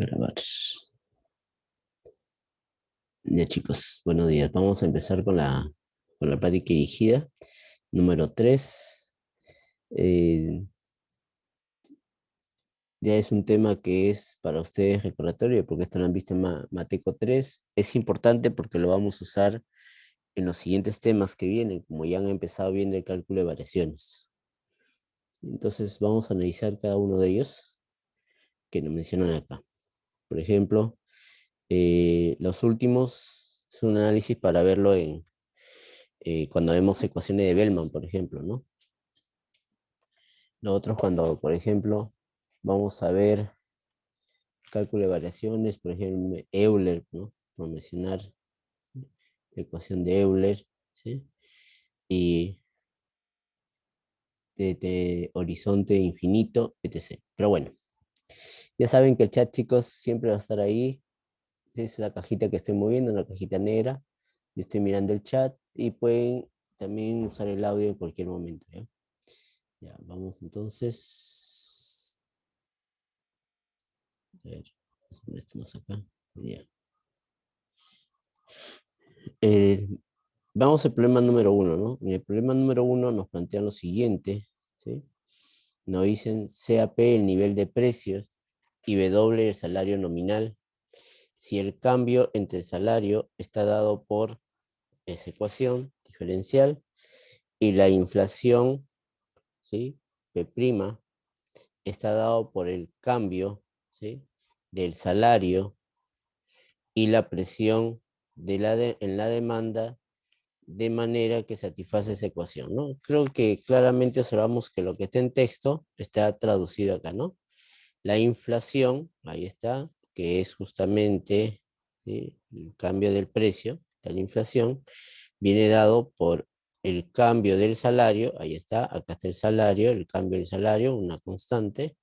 Grabar. Ya chicos, buenos días. Vamos a empezar con la práctica dirigida. Número 3. Eh, ya es un tema que es para ustedes recordatorio porque esto lo han visto en Mateco 3. Es importante porque lo vamos a usar en los siguientes temas que vienen, como ya han empezado viendo el cálculo de variaciones. Entonces vamos a analizar cada uno de ellos que nos mencionan acá. Por ejemplo, los últimos es un análisis para verlo cuando vemos ecuaciones de Bellman, por ejemplo, ¿no? Lo otro es cuando, por ejemplo, vamos a ver cálculo de variaciones, por ejemplo, Euler, ¿no? Por mencionar la ecuación de Euler, ¿sí? Y de horizonte infinito, etc. Pero bueno, ya saben que el chat, chicos, siempre va a estar ahí. ¿Sí? Es la cajita que estoy moviendo, una cajita negra. Yo estoy mirando el chat y pueden también usar el audio en cualquier momento, ¿ya? Ya, vamos entonces. A ver, ¿dónde estamos acá? Ya. Eh, vamos al problema número uno, ¿no? En el problema número uno nos plantean lo siguiente, ¿sí? Nos dicen CAP el nivel de precios y W el salario nominal. Si el cambio entre el salario está dado por esa ecuación diferencial y la inflación, ¿sí? P' está dado por el cambio, ¿sí? Del salario y la presión en la demanda de manera que satisface esa ecuación, ¿no? Creo que claramente observamos que lo que está en texto está traducido acá, ¿no? La inflación, ahí está, que es justamente, ¿sí? El cambio del precio, la inflación, viene dado por el cambio del salario, ahí está, acá está el salario, el cambio del salario, una constante,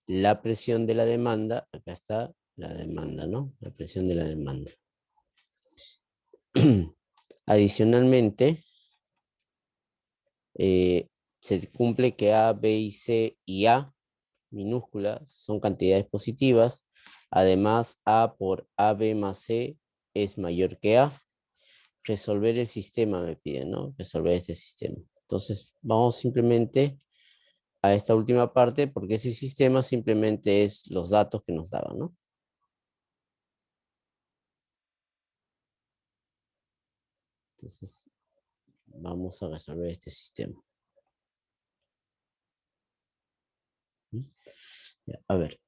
la presión de la demanda, acá está la demanda, ¿no? La presión de la demanda. Adicionalmente, eh, se cumple que A, B y C y A minúscula son cantidades positivas. Además, A por AB más C es mayor que A. Resolver el sistema me piden, ¿no? Resolver este sistema. Entonces, vamos simplemente a esta última parte porque ese sistema simplemente es los datos que nos daban, ¿no? Entonces, vamos a resolver este sistema. Ya, a ver.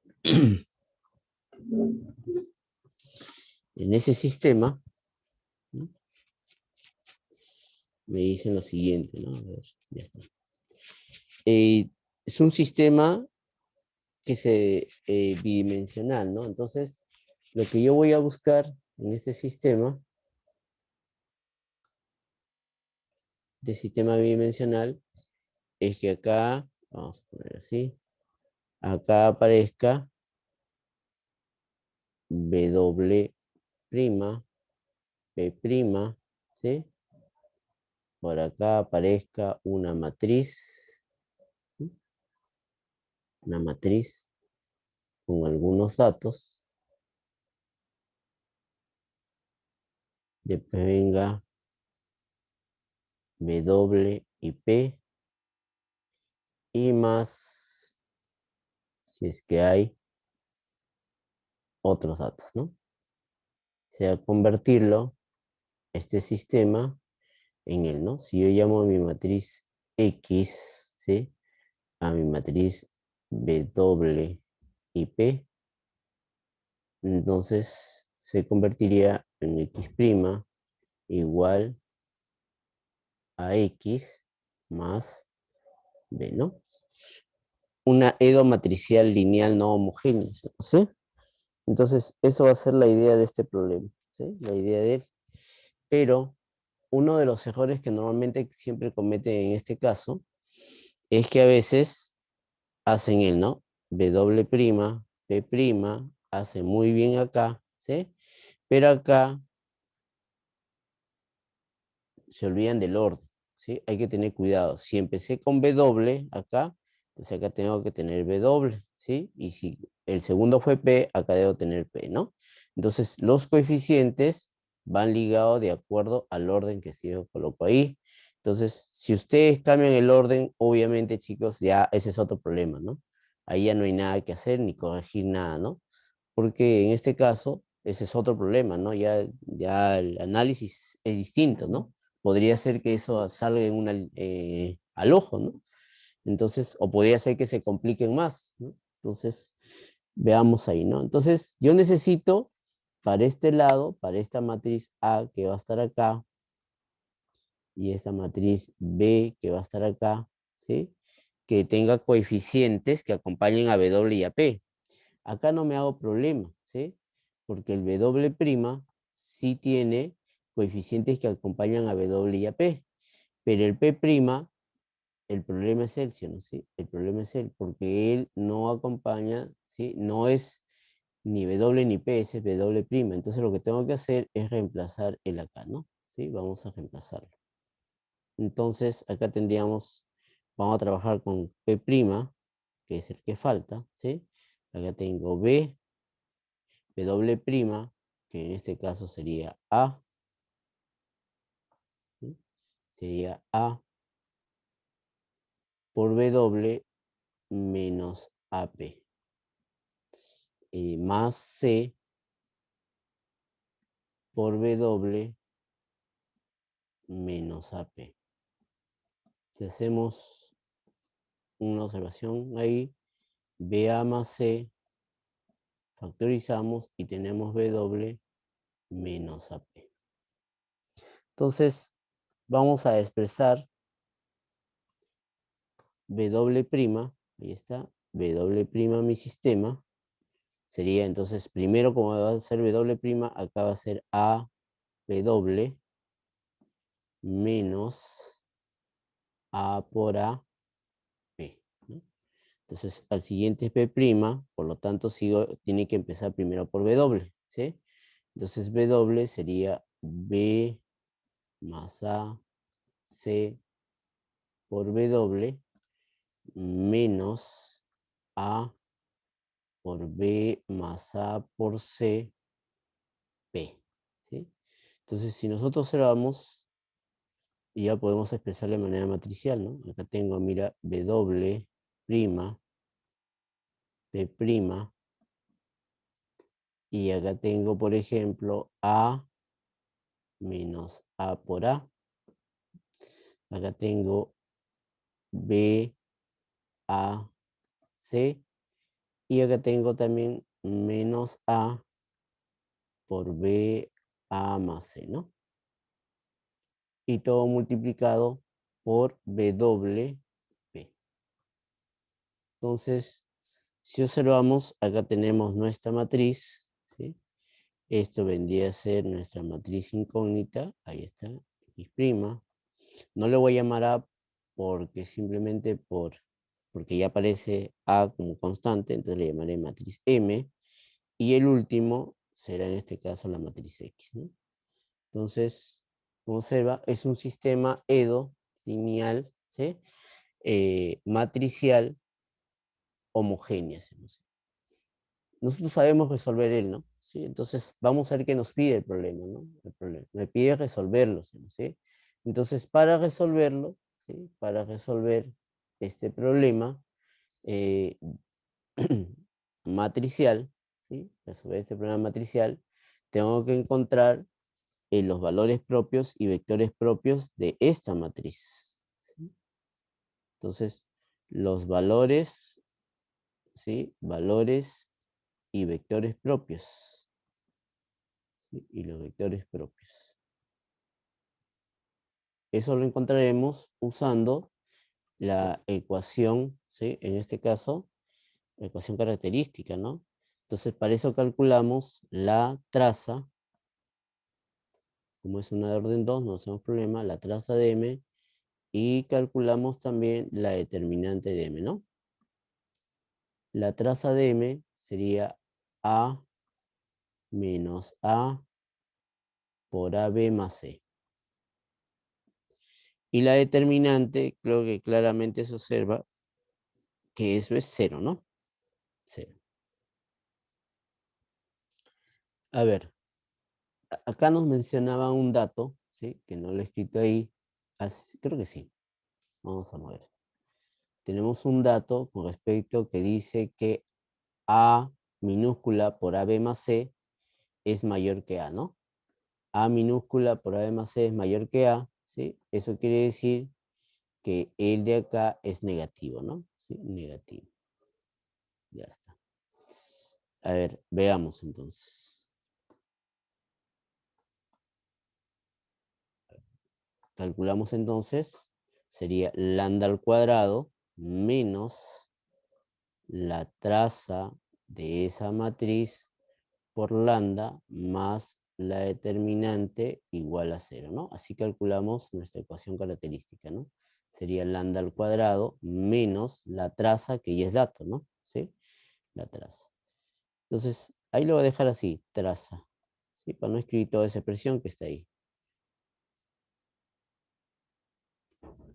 En ese sistema, ¿no? Me dicen lo siguiente, ¿no? A ver, ya está. Es un sistema que es bidimensional, ¿no? Entonces, lo que yo voy a buscar en este sistema, de sistema bidimensional, es que acá, vamos a poner así, acá aparezca W', P', ¿sí? Por acá aparezca ¿sí? Una matriz con algunos datos. Después venga W y P y más, si es que hay otros datos, ¿no? O sea, convertirlo, este sistema, en él, ¿no? Si yo llamo a mi matriz X, ¿sí? A mi matriz W y P, entonces se convertiría en X' igual a X más B, ¿no? Una edo matricial lineal no homogénea, ¿sí? Entonces, eso va a ser la idea de este problema, ¿sí? La idea de él. Pero uno de los errores que normalmente siempre cometen en este caso es que a veces hacen el, ¿no? W', P', hace muy bien acá, ¿sí? Pero acá se olvidan del orden, ¿sí? Hay que tener cuidado. Si empecé con W acá, entonces acá tengo que tener W, ¿sí? Y si el segundo fue P, acá debo tener P, ¿no? Entonces, los coeficientes van ligados de acuerdo al orden que yo coloco ahí. Entonces, si ustedes cambian el orden, obviamente, chicos, ya ese es otro problema, ¿no? Ahí ya no hay nada que hacer ni corregir nada, ¿no? Porque en este caso, ese es otro problema, ¿no? Ya el análisis es distinto, ¿no? Podría ser que eso salga al ojo, ¿no? Entonces, o podría ser que se compliquen más, ¿no? Entonces, veamos ahí, ¿no? Entonces, yo necesito para este lado, para esta matriz A que va a estar acá, y esta matriz B que va a estar acá, ¿sí? Que tenga coeficientes que acompañen a W y a P. Acá no me hago problema, ¿sí? Porque el W' sí tiene coeficientes que acompañan a W y a P, pero el P', el problema es él, ¿sí o no? ¿Sí? El problema es él, porque él no acompaña, ¿sí? No es ni W ni P, es W'. Entonces lo que tengo que hacer es reemplazar el acá, ¿no? ¿Sí? Vamos a reemplazarlo. Entonces acá tendríamos, vamos a trabajar con P', que es el que falta, ¿sí? Acá tengo B, W', que en este caso sería A, ¿sí? Sería A por W menos AP, más C por W menos AP. Si hacemos una observación ahí, BA más C, factorizamos y tenemos W menos AP. Entonces, vamos a expresar W', ahí está, W' mi sistema, sería entonces, primero como va a ser W', acá va a ser AW menos A por A, P, ¿no? Entonces, al siguiente es P', por lo tanto, tiene que empezar primero por W, ¿sí? Entonces, W sería B más A, C por W menos A por B más A por C, P, ¿sí? Entonces, si nosotros observamos, ya podemos expresar de manera matricial, ¿no? Acá tengo, mira, W', P', y acá tengo, por ejemplo, A menos A por A. Acá tengo B, A, C. Y acá tengo también menos A por B, A más C, ¿no? Y todo multiplicado por W, P. Entonces, si observamos, acá tenemos nuestra matriz, ¿sí? Esto vendría a ser nuestra matriz incógnita, ahí está, X'. No le voy a llamar A porque simplemente porque ya aparece A como constante, entonces le llamaré matriz M, y el último será en este caso la matriz X, ¿no? Entonces, como observa, es un sistema EDO lineal, ¿sí? Matricial homogénea, ¿sí? Nosotros sabemos resolver él, ¿no? ¿Sí? Entonces, vamos a ver qué nos pide el problema, ¿no? El problema. Me pide resolverlo, ¿sí? Entonces, para resolverlo, ¿sí? Para resolver este problema eh, matricial, ¿sí? Resolver este problema matricial, tengo que encontrar los valores propios y vectores propios de esta matriz, ¿sí? Entonces, los valores, ¿sí? Valores y vectores propios, ¿sí? Y los vectores propios. Eso lo encontraremos usando la ecuación, ¿sí? En este caso, la ecuación característica, ¿no? Entonces, para eso calculamos la traza, como es una de orden 2, no hacemos problema, la traza de M, y calculamos también la determinante de M, ¿no? La traza de M sería A menos A por AB más C. Y la determinante, creo que claramente se observa que eso es 0, ¿no? 0. A ver, acá nos mencionaba un dato, ¿sí? Que no lo he escrito ahí. Creo que sí. Vamos a ver. Tenemos un dato con respecto que dice que A minúscula por AB más C es mayor que A, ¿no? A minúscula por AB más C es mayor que A, ¿sí? Eso quiere decir que el de acá es negativo, ¿no? Sí, negativo. Ya está. A ver, veamos entonces. Calculamos entonces, sería lambda al cuadrado menos la traza de esa matriz por lambda más la determinante igual a 0, ¿no? Así calculamos nuestra ecuación característica, ¿no? Sería lambda al cuadrado menos la traza, que ya es dato, ¿no? ¿Sí? La traza. Entonces, ahí lo voy a dejar así, traza, ¿sí? Para no escribir toda esa expresión que está ahí.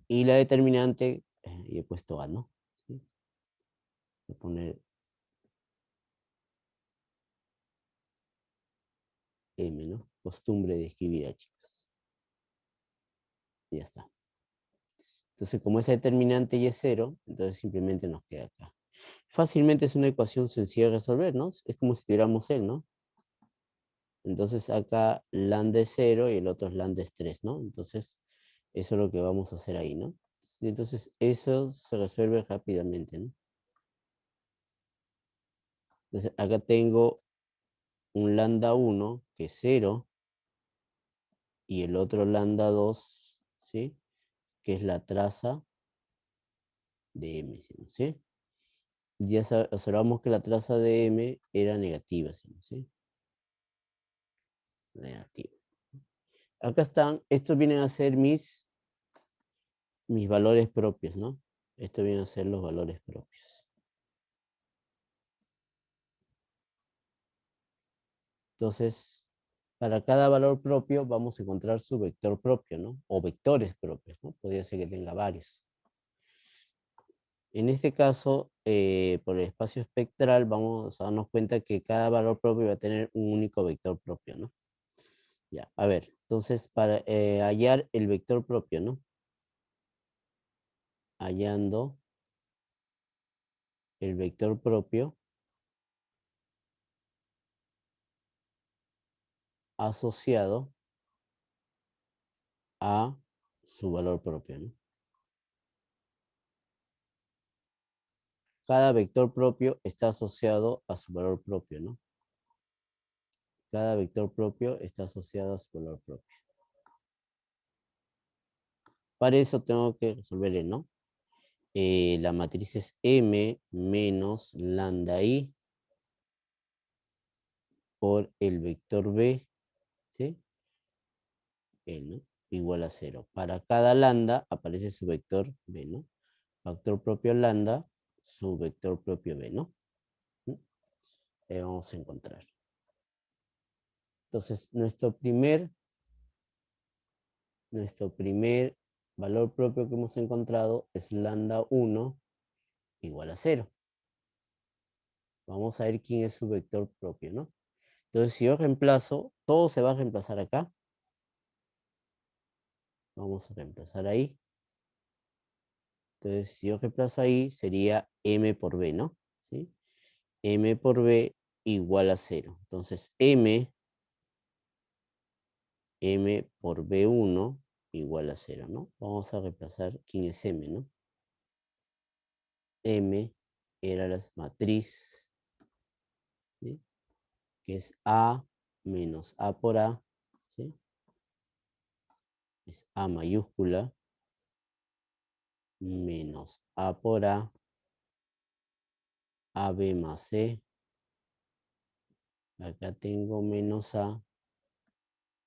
Y la determinante, y he puesto A, ¿no? ¿Sí? Voy a poner M, ¿no? Costumbre de escribir A, chicos. Y ya está. Entonces, como esa determinante y es 0, entonces simplemente nos queda acá. Fácilmente es una ecuación sencilla de resolver, ¿no? Es como si tuviéramos L, ¿no? Entonces acá lambda es 0 y el otro es lambda es 3, ¿no? Entonces, eso es lo que vamos a hacer ahí, ¿no? Entonces, eso se resuelve rápidamente, ¿no? Entonces, acá tengo un lambda 1, que es 0, y el otro lambda 2, ¿sí? Que es la traza de m, ¿sí? Ya observamos que la traza de m era negativa, ¿sí? Negativa. Acá están, estos vienen a ser mis valores propios, ¿no? Estos vienen a ser los valores propios. Entonces, para cada valor propio vamos a encontrar su vector propio, ¿no? O vectores propios, ¿no? Podría ser que tenga varios. En este caso, por el espacio espectral, vamos a darnos cuenta que cada valor propio va a tener un único vector propio, ¿no? Ya, a ver, entonces para hallar el vector propio, ¿no? Hallando el vector propio asociado a su valor propio, ¿no? Cada vector propio está asociado a su valor propio, ¿no? Cada vector propio está asociado a su valor propio. Para eso tengo que resolver el, ¿no? La matriz es M menos lambda I por el vector B, ¿sí? ¿No? Igual a 0. Para cada lambda aparece su vector B, ¿no? Vector propio lambda, su vector propio B, ¿no? ¿Mm? Vamos a encontrar. Entonces, nuestro primer valor propio que hemos encontrado es lambda 1 igual a 0. Vamos a ver quién es su vector propio, ¿no? Entonces, si yo reemplazo, todo se va a reemplazar acá. Vamos a reemplazar ahí. Entonces, si yo reemplazo ahí, sería m por b, ¿no? ¿Sí? M por b igual a 0. Entonces, m por b1 igual a 0, ¿no? Vamos a reemplazar quién es m, ¿no? M era la matriz, ¿sí? Que es A menos A por A, ¿sí? Es A mayúscula menos A por A, AB más C. Acá tengo menos A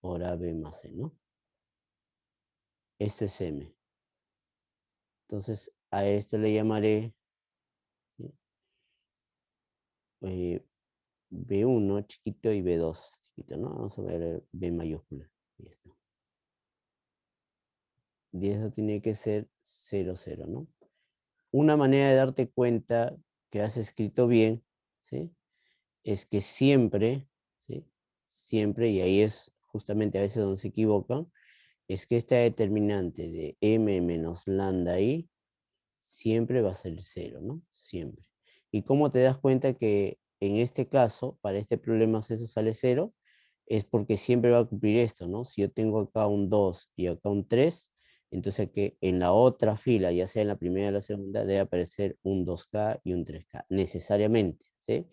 por AB más C, ¿no? Esto es M. Entonces, a esto le llamaré, ¿sí? B1 chiquito y B2 chiquito, ¿no? Vamos a ver B mayúscula. Y esto. Y eso tiene que ser 0, 0, ¿no? Una manera de darte cuenta que has escrito bien, ¿sí? Es que siempre, ¿sí? siempre, y ahí es justamente a veces donde se equivocan, es que esta determinante de m menos lambda i siempre va a ser 0, ¿no? Siempre. ¿Y cómo te das cuenta que en este caso, para este problema eso sale 0? Es porque siempre va a cumplir esto, ¿no? Si yo tengo acá un 2 y acá un 3, entonces que en la otra fila, ya sea en la primera o la segunda, debe aparecer un 2K y un 3K, necesariamente, ¿sí?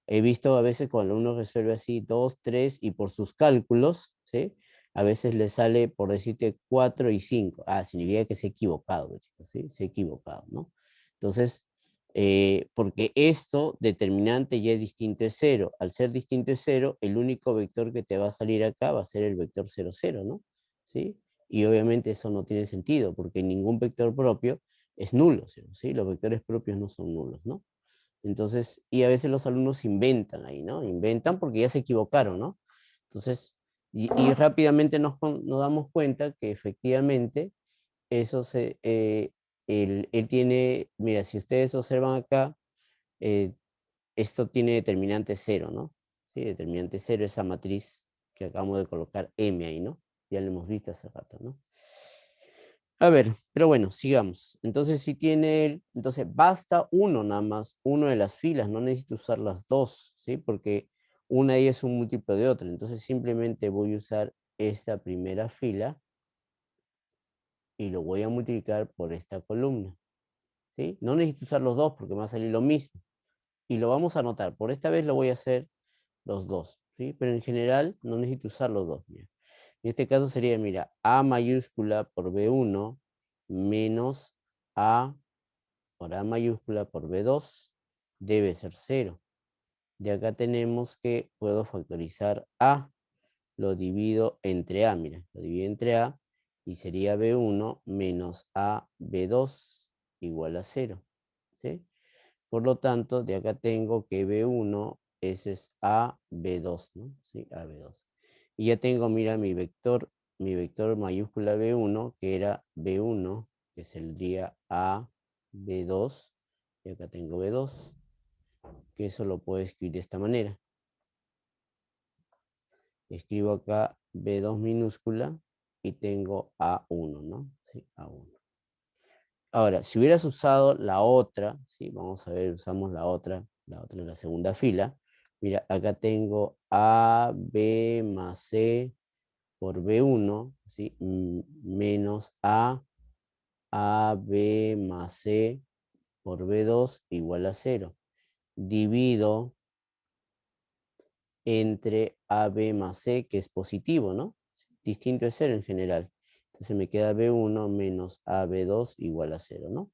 He visto a veces cuando uno resuelve así 2, 3 y por sus cálculos, ¿sí? A veces le sale, por decirte, 4 y 5. Ah, significa que se ha equivocado, chicos, ¿sí? Se ha equivocado, ¿no? Entonces, porque esto determinante ya es distinto es 0. Al ser distinto es 0, el único vector que te va a salir acá va a ser el vector 0, 0, ¿no? ¿Sí? Y obviamente eso no tiene sentido, porque ningún vector propio es nulo, ¿sí? Los vectores propios no son nulos, ¿no? Entonces, y a veces los alumnos inventan ahí, ¿no? Inventan porque ya se equivocaron, ¿no? Entonces, y rápidamente nos damos cuenta que efectivamente eso él tiene, mira, si ustedes observan acá, eh, esto tiene determinante 0, ¿no? Sí, determinante 0, esa matriz que acabamos de colocar M ahí, ¿no? Ya lo hemos visto hace rato, ¿no? A ver, pero bueno, sigamos. Entonces, si tiene él, entonces basta uno nada más, uno de las filas, no necesito usar las dos, ¿sí? Porque una de ellas es un múltiplo de otra. Entonces, simplemente voy a usar esta primera fila y lo voy a multiplicar por esta columna, ¿sí? No necesito usar los dos porque me va a salir lo mismo. Y lo vamos a anotar. Por esta vez lo voy a hacer los dos, ¿sí? Pero en general no necesito usar los dos. Mira. En este caso sería, mira, A mayúscula por B1 menos A por A mayúscula por B2 debe ser 0. De acá tenemos que puedo factorizar A, lo divido entre A, mira, lo divido entre A y sería B1 menos A B2 igual a 0, ¿sí? Por lo tanto, de acá tengo que B1, ese es A B2, ¿no? Sí, A B2. Y ya tengo, mira, mi vector mayúscula B1, que era B1, que sería A B2, y acá tengo B2, que eso lo puedo escribir de esta manera. Escribo acá B2 minúscula y tengo A1, ¿no? Sí, A1. Ahora, si hubieras usado la otra, ¿sí? Vamos a ver, usamos la segunda fila. Mira, acá tengo A, B más C por B1, ¿sí? Menos A, B más C por B2 igual a 0. Divido entre AB más C, que es positivo, ¿no? Distinto es 0 en general. Entonces me queda B1 menos AB2 igual a 0, ¿no?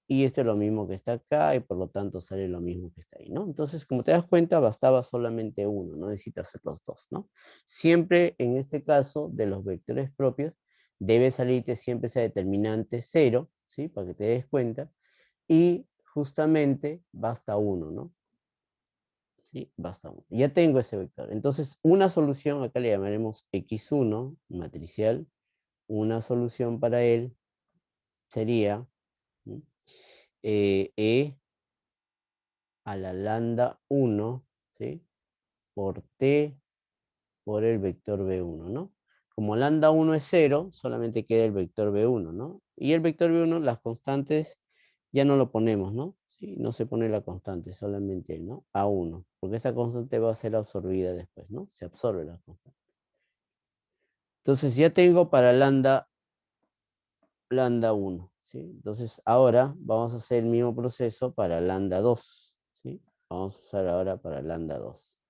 Y esto es lo mismo que está acá y por lo tanto sale lo mismo que está ahí, ¿no? Entonces, como te das cuenta, bastaba solamente uno, no necesitas hacer los dos, ¿no? Siempre en este caso de los vectores propios, debe salirte siempre esa determinante 0, ¿sí? Para que te des cuenta. Y justamente basta uno, ¿no? ¿Sí? Basta uno. Ya tengo ese vector. Entonces, una solución, acá le llamaremos x1, matricial. Una solución para él sería E a la lambda 1, ¿sí? Por t por el vector b1, ¿no? Como lambda 1 es 0, solamente queda el vector b1, ¿no? Y el vector b1, las constantes, ya no lo ponemos, ¿no? ¿Sí? No se pone la constante, solamente el, ¿no? A1, porque esa constante va a ser absorbida después, ¿no? Se absorbe la constante. Entonces ya tengo para lambda 1, ¿sí? Entonces ahora vamos a hacer el mismo proceso para lambda 2, ¿sí? Vamos a usar ahora para lambda 2.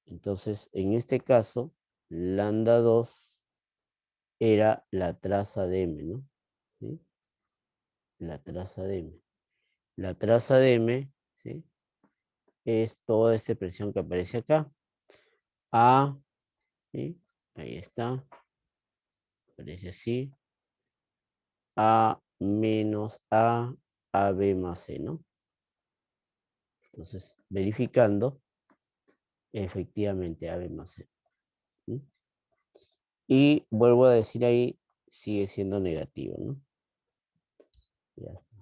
Entonces, en este caso, lambda 2 era la traza de M, ¿no? ¿Sí? La traza de M. La traza de M, ¿sí? Es toda esta expresión que aparece acá. A, ¿sí? Ahí está. Aparece así. A menos A, AB más C, ¿no? Entonces, verificando, efectivamente AB más C. ¿Sí? Y vuelvo a decir ahí, sigue siendo negativo, ¿no? Ya está.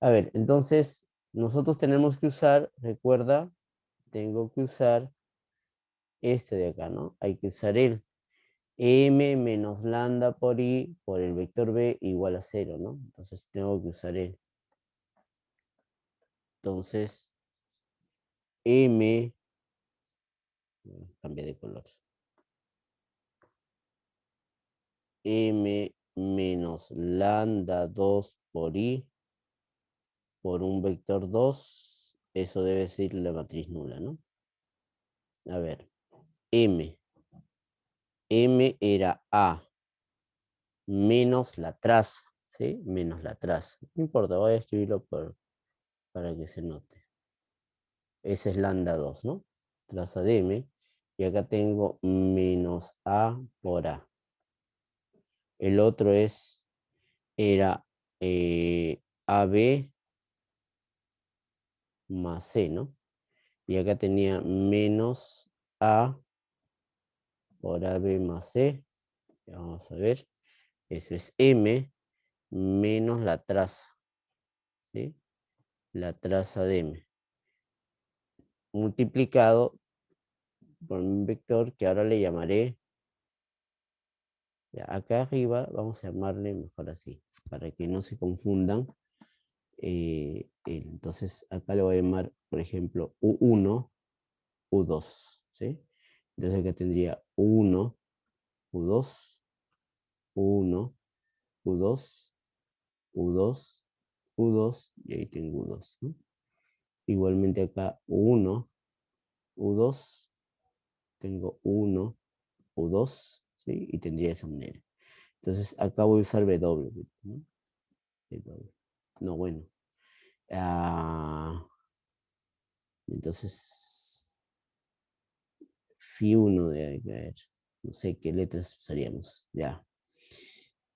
A ver, entonces nosotros tenemos que usar, recuerda, tengo que usar este de acá, ¿no? Hay que usar el m menos lambda por i por el vector b igual a 0, ¿no? Entonces tengo que usar el. Entonces, m, cambia de color. M menos lambda 2 por i por un vector 2, eso debe ser la matriz nula, ¿no? A ver, m era a menos la traza, ¿sí? Menos la traza. No importa, voy a escribirlo para que se note. Ese es lambda 2, ¿no? Traza de m. Y acá tengo menos a por a. El otro era AB más C, ¿no? Y acá tenía menos A por AB más C. Ya vamos a ver. Eso es M menos la traza, ¿sí? La traza de M. Multiplicado por un vector que ahora le llamaré. Ya, acá arriba vamos a llamarle mejor así, para que no se confundan. Entonces acá le voy a llamar, por ejemplo, U1, U2, ¿sí? Entonces acá tendría U1, U2, U1, U2, U2, U2, y ahí tengo U2, ¿no? Igualmente acá U1, U2, tengo U1, U2, ¿sí? Y tendría esa manera. Entonces acá voy a usar W, ¿no? W. No, bueno. Entonces, Φ1 debe caer. No sé qué letras usaríamos. Ya.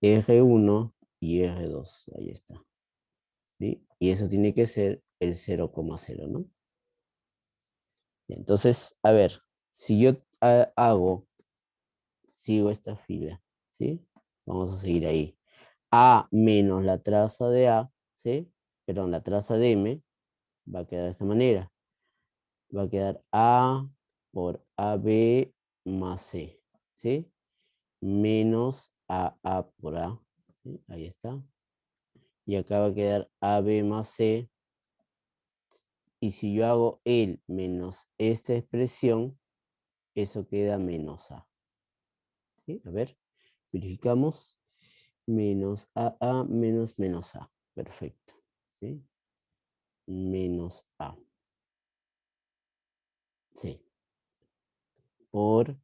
R1 y R2. Ahí está. ¿Sí? Y eso tiene que ser el 0,0, ¿no? Ya, entonces, a ver, si yo sigo esta fila, ¿sí? Vamos a seguir ahí. A menos la traza de A, ¿sí? Perdón, la traza de M va a quedar de esta manera. Va a quedar A por AB más C, ¿sí? Menos AA por A, ¿sí? Ahí está. Y acá va a quedar AB más C. Y si yo hago el menos esta expresión, eso queda menos A. ¿Sí? A ver, verificamos. Menos AA menos menos A. Perfecto. ¿Sí? Menos A. Sí. Por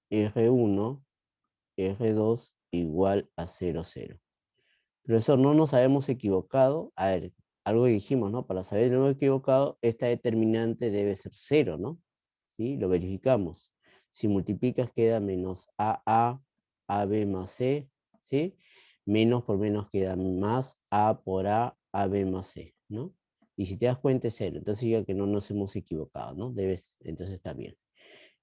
R1, R2 igual a 0, 0. Profesor, no nos habíamos equivocado. A ver, algo que dijimos, ¿no? Para saber si no hemos equivocado, esta determinante debe ser 0, ¿no? ¿Sí? Lo verificamos. Si multiplicas queda menos AA, AB más C, ¿sí? Menos por menos queda más A por A, AB más C, ¿no? Y si te das cuenta es 0, entonces diga que no nos hemos equivocado, ¿no? Entonces está bien.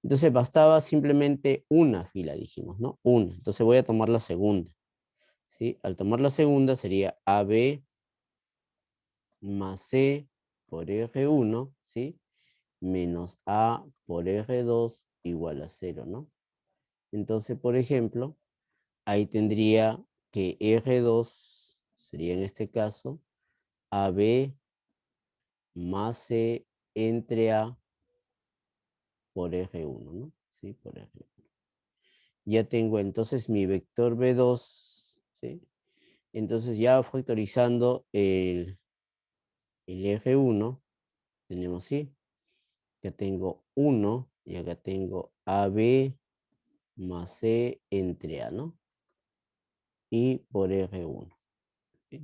Entonces bastaba simplemente una fila, dijimos, ¿no? Una. Entonces voy a tomar la segunda. ¿Sí? Al tomar la segunda sería AB más C por R1, ¿sí? Menos A por R2 igual a 0, ¿no? Entonces, por ejemplo, ahí tendría que R2 sería en este caso AB más C entre A por R1, ¿no? Sí, por R1. Ya tengo entonces mi vector B2, ¿sí? Entonces ya factorizando el R1, tenemos, ¿sí? Ya tengo 1 y acá tengo AB más C entre A, ¿no? Y por R1. ¿Sí?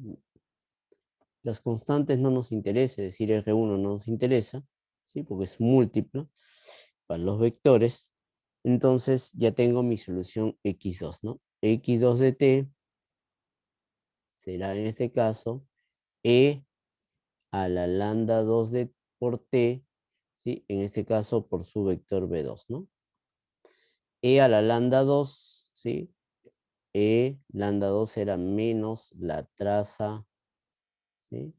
Las constantes no nos interesa, es decir, R1 no nos interesa, ¿sí? Porque es múltiplo para los vectores. Entonces ya tengo mi solución X2, ¿no? X2 de T será en este caso E a la lambda 2 por T, ¿sí? En este caso por su vector B2, ¿no? E a la lambda 2, ¿sí? E lambda 2 era menos la traza, ¿sí?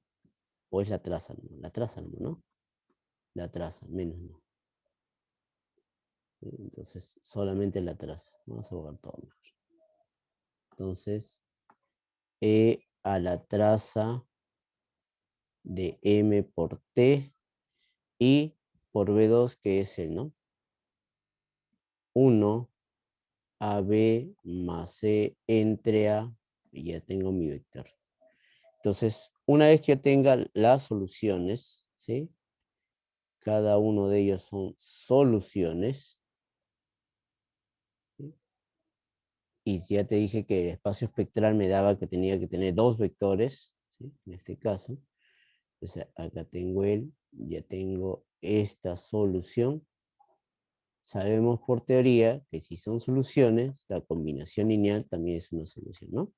O es la traza, ¿no? La traza, ¿no? la traza, menos no. Entonces, solamente la traza. Vamos a borrar todo mejor. Entonces, E a la traza de M por T y por B2, que es el, ¿no? 1 AB más C entre A, y ya tengo mi vector. Entonces, una vez que yo tenga las soluciones, ¿sí? Cada uno de ellos son soluciones. ¿Sí? Y ya te dije que el espacio espectral me daba que tenía que tener dos vectores, ¿sí? En este caso. Entonces, acá tengo ya tengo esta solución. Sabemos por teoría que si son soluciones, la combinación lineal también es una solución, ¿no?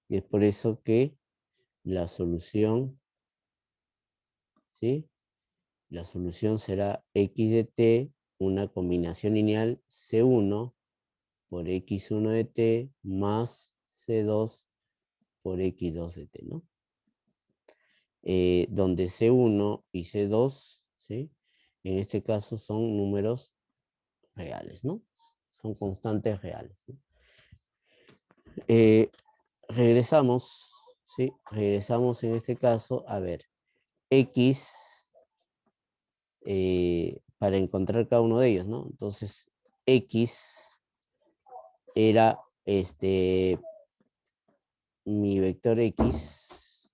Y es por eso que la solución, ¿sí? La solución será x de t, una combinación lineal C1 por x1 de t más C2 por x2 de t, ¿no? Donde C1 y C2, ¿sí? En este caso son números reales, ¿no? Son constantes reales, ¿no? Regresamos, ¿sí? Regresamos en este caso, a ver, x para encontrar cada uno de ellos, ¿no? Entonces, x era mi vector x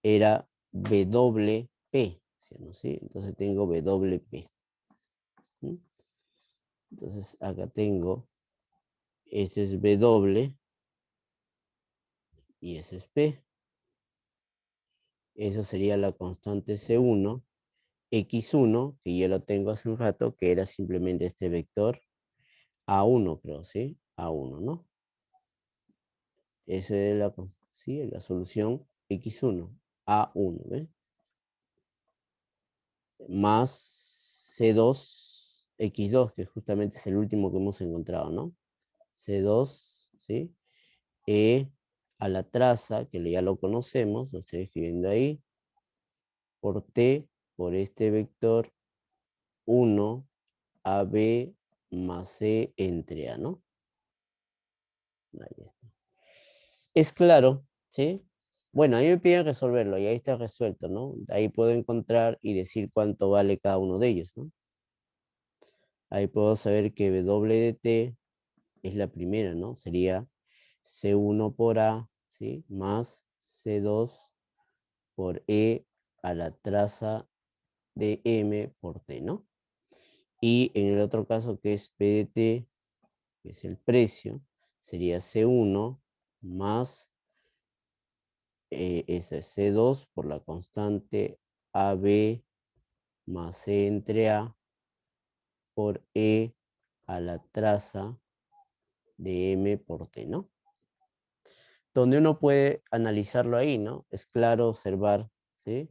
era WP, ¿sí? Entonces tengo WP. ¿Sí? Entonces acá tengo, este es W y ese es P. Eso sería la constante C1, X1, que yo lo tengo hace un rato, que era simplemente este vector A1, creo, ¿sí? A1, ¿no? Esa es ¿sí? La solución X1, A1, ¿ves? Más C2, X2, que justamente es el último que hemos encontrado, ¿no? C2, ¿sí? E a la traza, que ya lo conocemos, lo estoy escribiendo ahí, por T, por este vector 1, AB más C entre A, ¿no? Ahí está. Es claro, ¿sí? Bueno, ahí me piden resolverlo y ahí está resuelto, ¿no? Ahí puedo encontrar y decir cuánto vale cada uno de ellos, ¿no? Ahí puedo saber que W de T es la primera, ¿no? Sería C1 por A, ¿sí? Más C2 por E a la traza de M por T, ¿no? Y en el otro caso que es P de T, que es el precio, sería C1 más ese C2 por la constante AB más C entre A por E a la traza de M por T, ¿no? Donde uno puede analizarlo ahí, ¿no? Es claro observar, ¿sí?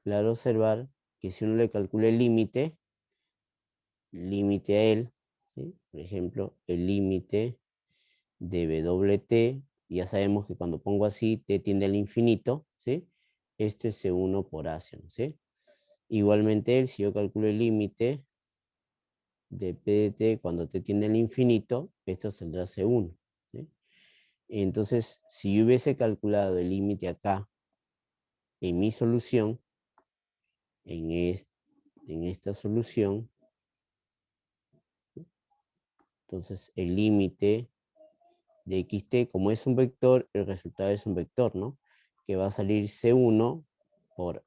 Claro observar que si uno le calcula el límite a él, ¿sí? Por ejemplo, el límite de WT, ya sabemos que cuando pongo así, T tiende al infinito, ¿sí? Este es C1 por A, ¿sí? Igualmente, si yo calculo el límite de P de T cuando T tiende al infinito, esto saldrá C1, ¿sí? Entonces, si yo hubiese calculado el límite acá, en mi solución, en esta solución, entonces el límite de xt, como es un vector, el resultado es un vector, ¿no? Que va a salir C1 por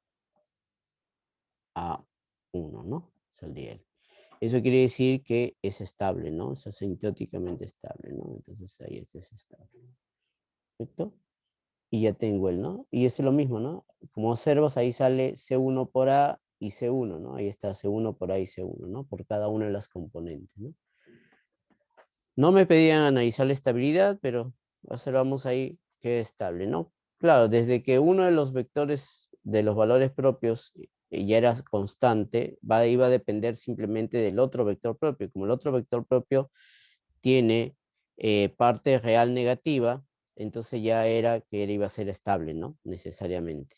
A1, ¿no? Saldría él. Eso quiere decir que es estable, ¿no? Es asintóticamente estable, ¿no? Entonces ahí es estable. ¿Perfecto? Y ya tengo el, ¿no? Y es lo mismo, ¿no? Como observas, ahí sale C1 por A y C1, ¿no? Ahí está C1 por A y C1, ¿no? Por cada una de las componentes, ¿no? No me pedían analizar la estabilidad, pero observamos ahí que es estable, ¿no? Claro, desde que uno de los vectores de los valores propios ya era constante, iba a depender simplemente del otro vector propio. Como el otro vector propio tiene parte real negativa, entonces ya era que iba a ser estable, ¿no? Necesariamente.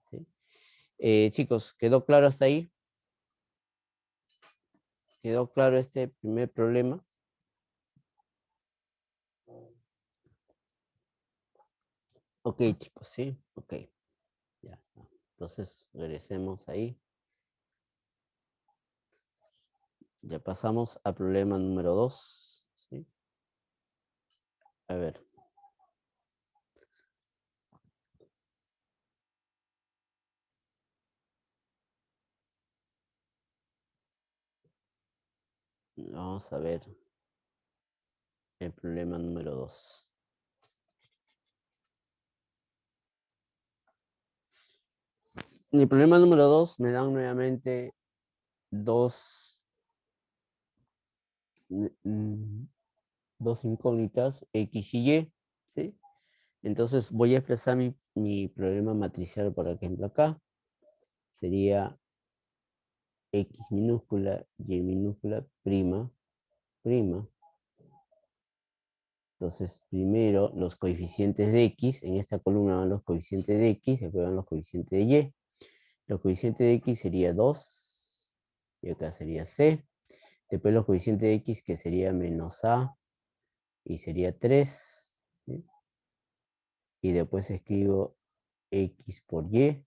¿Sí? Chicos, ¿quedó claro hasta ahí? ¿Quedó claro este primer problema? Ok, chicos, ¿sí? Ok, ya está. Entonces, regresemos ahí. Ya pasamos al problema número 2, ¿sí? A ver. Vamos a ver el problema número 2. En el problema número 2 me dan nuevamente dos, dos incógnitas, X y Y, ¿sí? Entonces voy a expresar mi problema matricial, por ejemplo, acá. Sería X minúscula, Y minúscula, prima, prima. Entonces, primero los coeficientes de X, en esta columna van los coeficientes de X, después van los coeficientes de Y. Los coeficientes de X sería 2, y acá sería C. Después los coeficientes de X, que sería menos A, y sería 3, ¿sí? Y después escribo X por Y.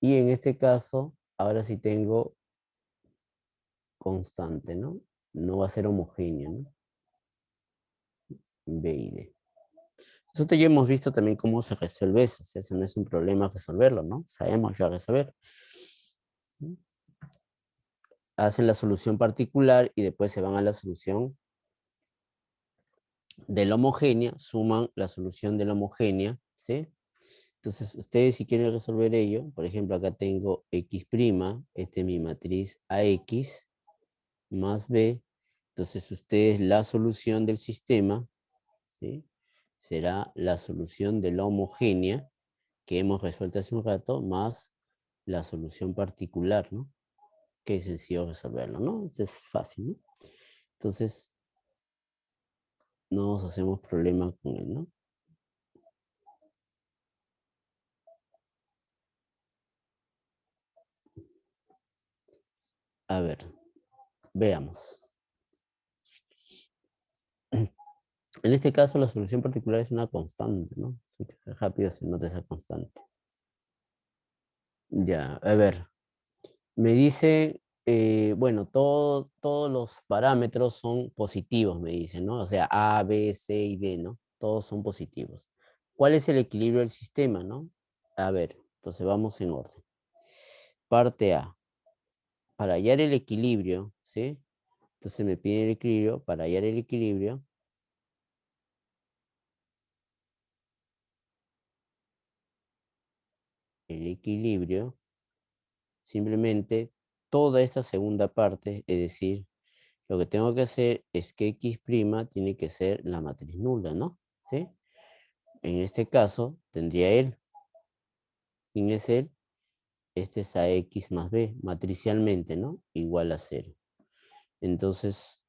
Y en este caso, ahora sí tengo constante, ¿no? No va a ser homogéneo, ¿no? B y D. Nosotros ya hemos visto también cómo se resuelve eso, o sea, eso no es un problema resolverlo, ¿no? Sabemos ya resolver. Hacen la solución particular y después se van a la solución de la homogénea, suman la solución de la homogénea, ¿sí? Entonces, ustedes si quieren resolver ello, por ejemplo, acá tengo X', esta es mi matriz AX, más B, entonces ustedes la solución del sistema, ¿sí? Será la solución de la homogénea que hemos resuelto hace un rato, más la solución particular, ¿no? Que es sencillo resolverlo, ¿no? Esto es fácil, ¿no? Entonces, no nos hacemos problema con él, ¿no? A ver, veamos. En este caso, la solución particular es una constante, ¿no? Así que rápido se nota esa constante. Ya, a ver. Me dice, bueno, todos los parámetros son positivos, me dice, ¿no? O sea, A, B, C y D, ¿no? Todos son positivos. ¿Cuál es el equilibrio del sistema, no? A ver, entonces vamos en orden. Parte A. Para hallar el equilibrio, ¿sí? Entonces me pide el equilibrio. Para hallar el equilibrio, simplemente toda esta segunda parte, es decir, lo que tengo que hacer es que X' tiene que ser la matriz nula, ¿no? ¿Sí? En este caso, tendría él. ¿Quién es él? Este es AX más B, matricialmente, ¿no? Igual a 0. Entonces,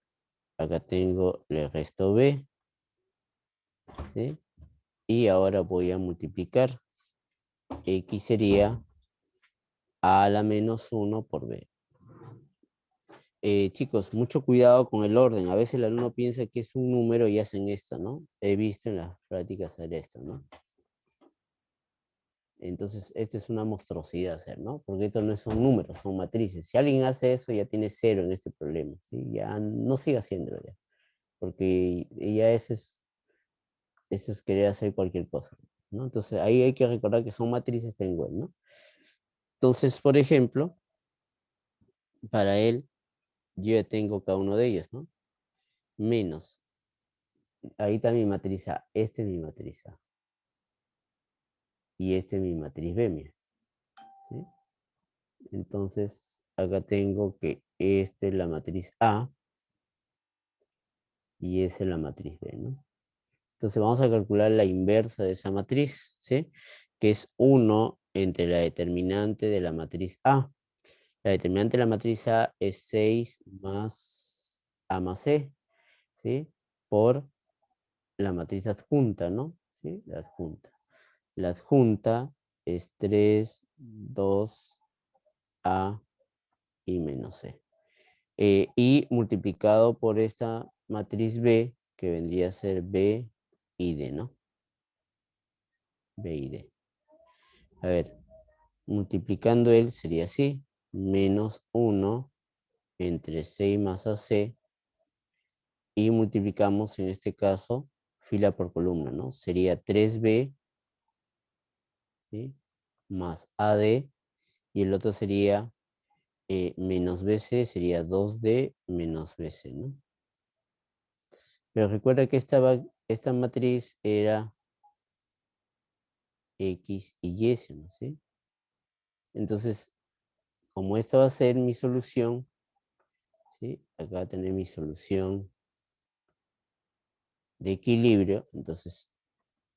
acá tengo el resto B, ¿sí? Y ahora voy a multiplicar. X sería A a la menos 1 por B. Chicos, mucho cuidado con el orden. A veces el alumno piensa que es un número y hacen esto, ¿no? He visto en las prácticas hacer esto, ¿no? Entonces, esto es una monstruosidad hacer, ¿no? Porque esto no son números, son matrices. Si alguien hace eso, ya tiene 0 en este problema, ¿sí? Ya no siga haciéndolo ya, porque ya eso es querer hacer cualquier cosa, ¿no? Entonces, ahí hay que recordar que son matrices tengo, ¿no? Entonces, por ejemplo, para él, yo ya tengo cada uno de ellos, ¿no? Menos, ahí está mi matriz A, este es mi matriz A, y este es mi matriz B, mira, ¿sí? Entonces, acá tengo que esta es la matriz A, y esa es la matriz B, ¿no? Entonces vamos a calcular la inversa de esa matriz, ¿sí? Que es 1 entre la determinante de la matriz A. La determinante de la matriz A es 6 más A más C, ¿sí? Por la matriz adjunta, ¿no? ¿Sí? La adjunta. La adjunta es 3, 2, A y menos C. y multiplicado por esta matriz B, que vendría a ser B y D, ¿no? B y D. A ver, multiplicando él sería así, menos 1 entre 6 más AC, y multiplicamos en este caso fila por columna, ¿no? Sería 3B, ¿sí? Más AD, y el otro sería menos BC, sería 2D menos BC, ¿no? Pero recuerda que esta matriz era X y Y, ¿no? ¿Sí? Entonces, como esta va a ser mi solución, ¿sí? Acá va a tener mi solución de equilibrio, entonces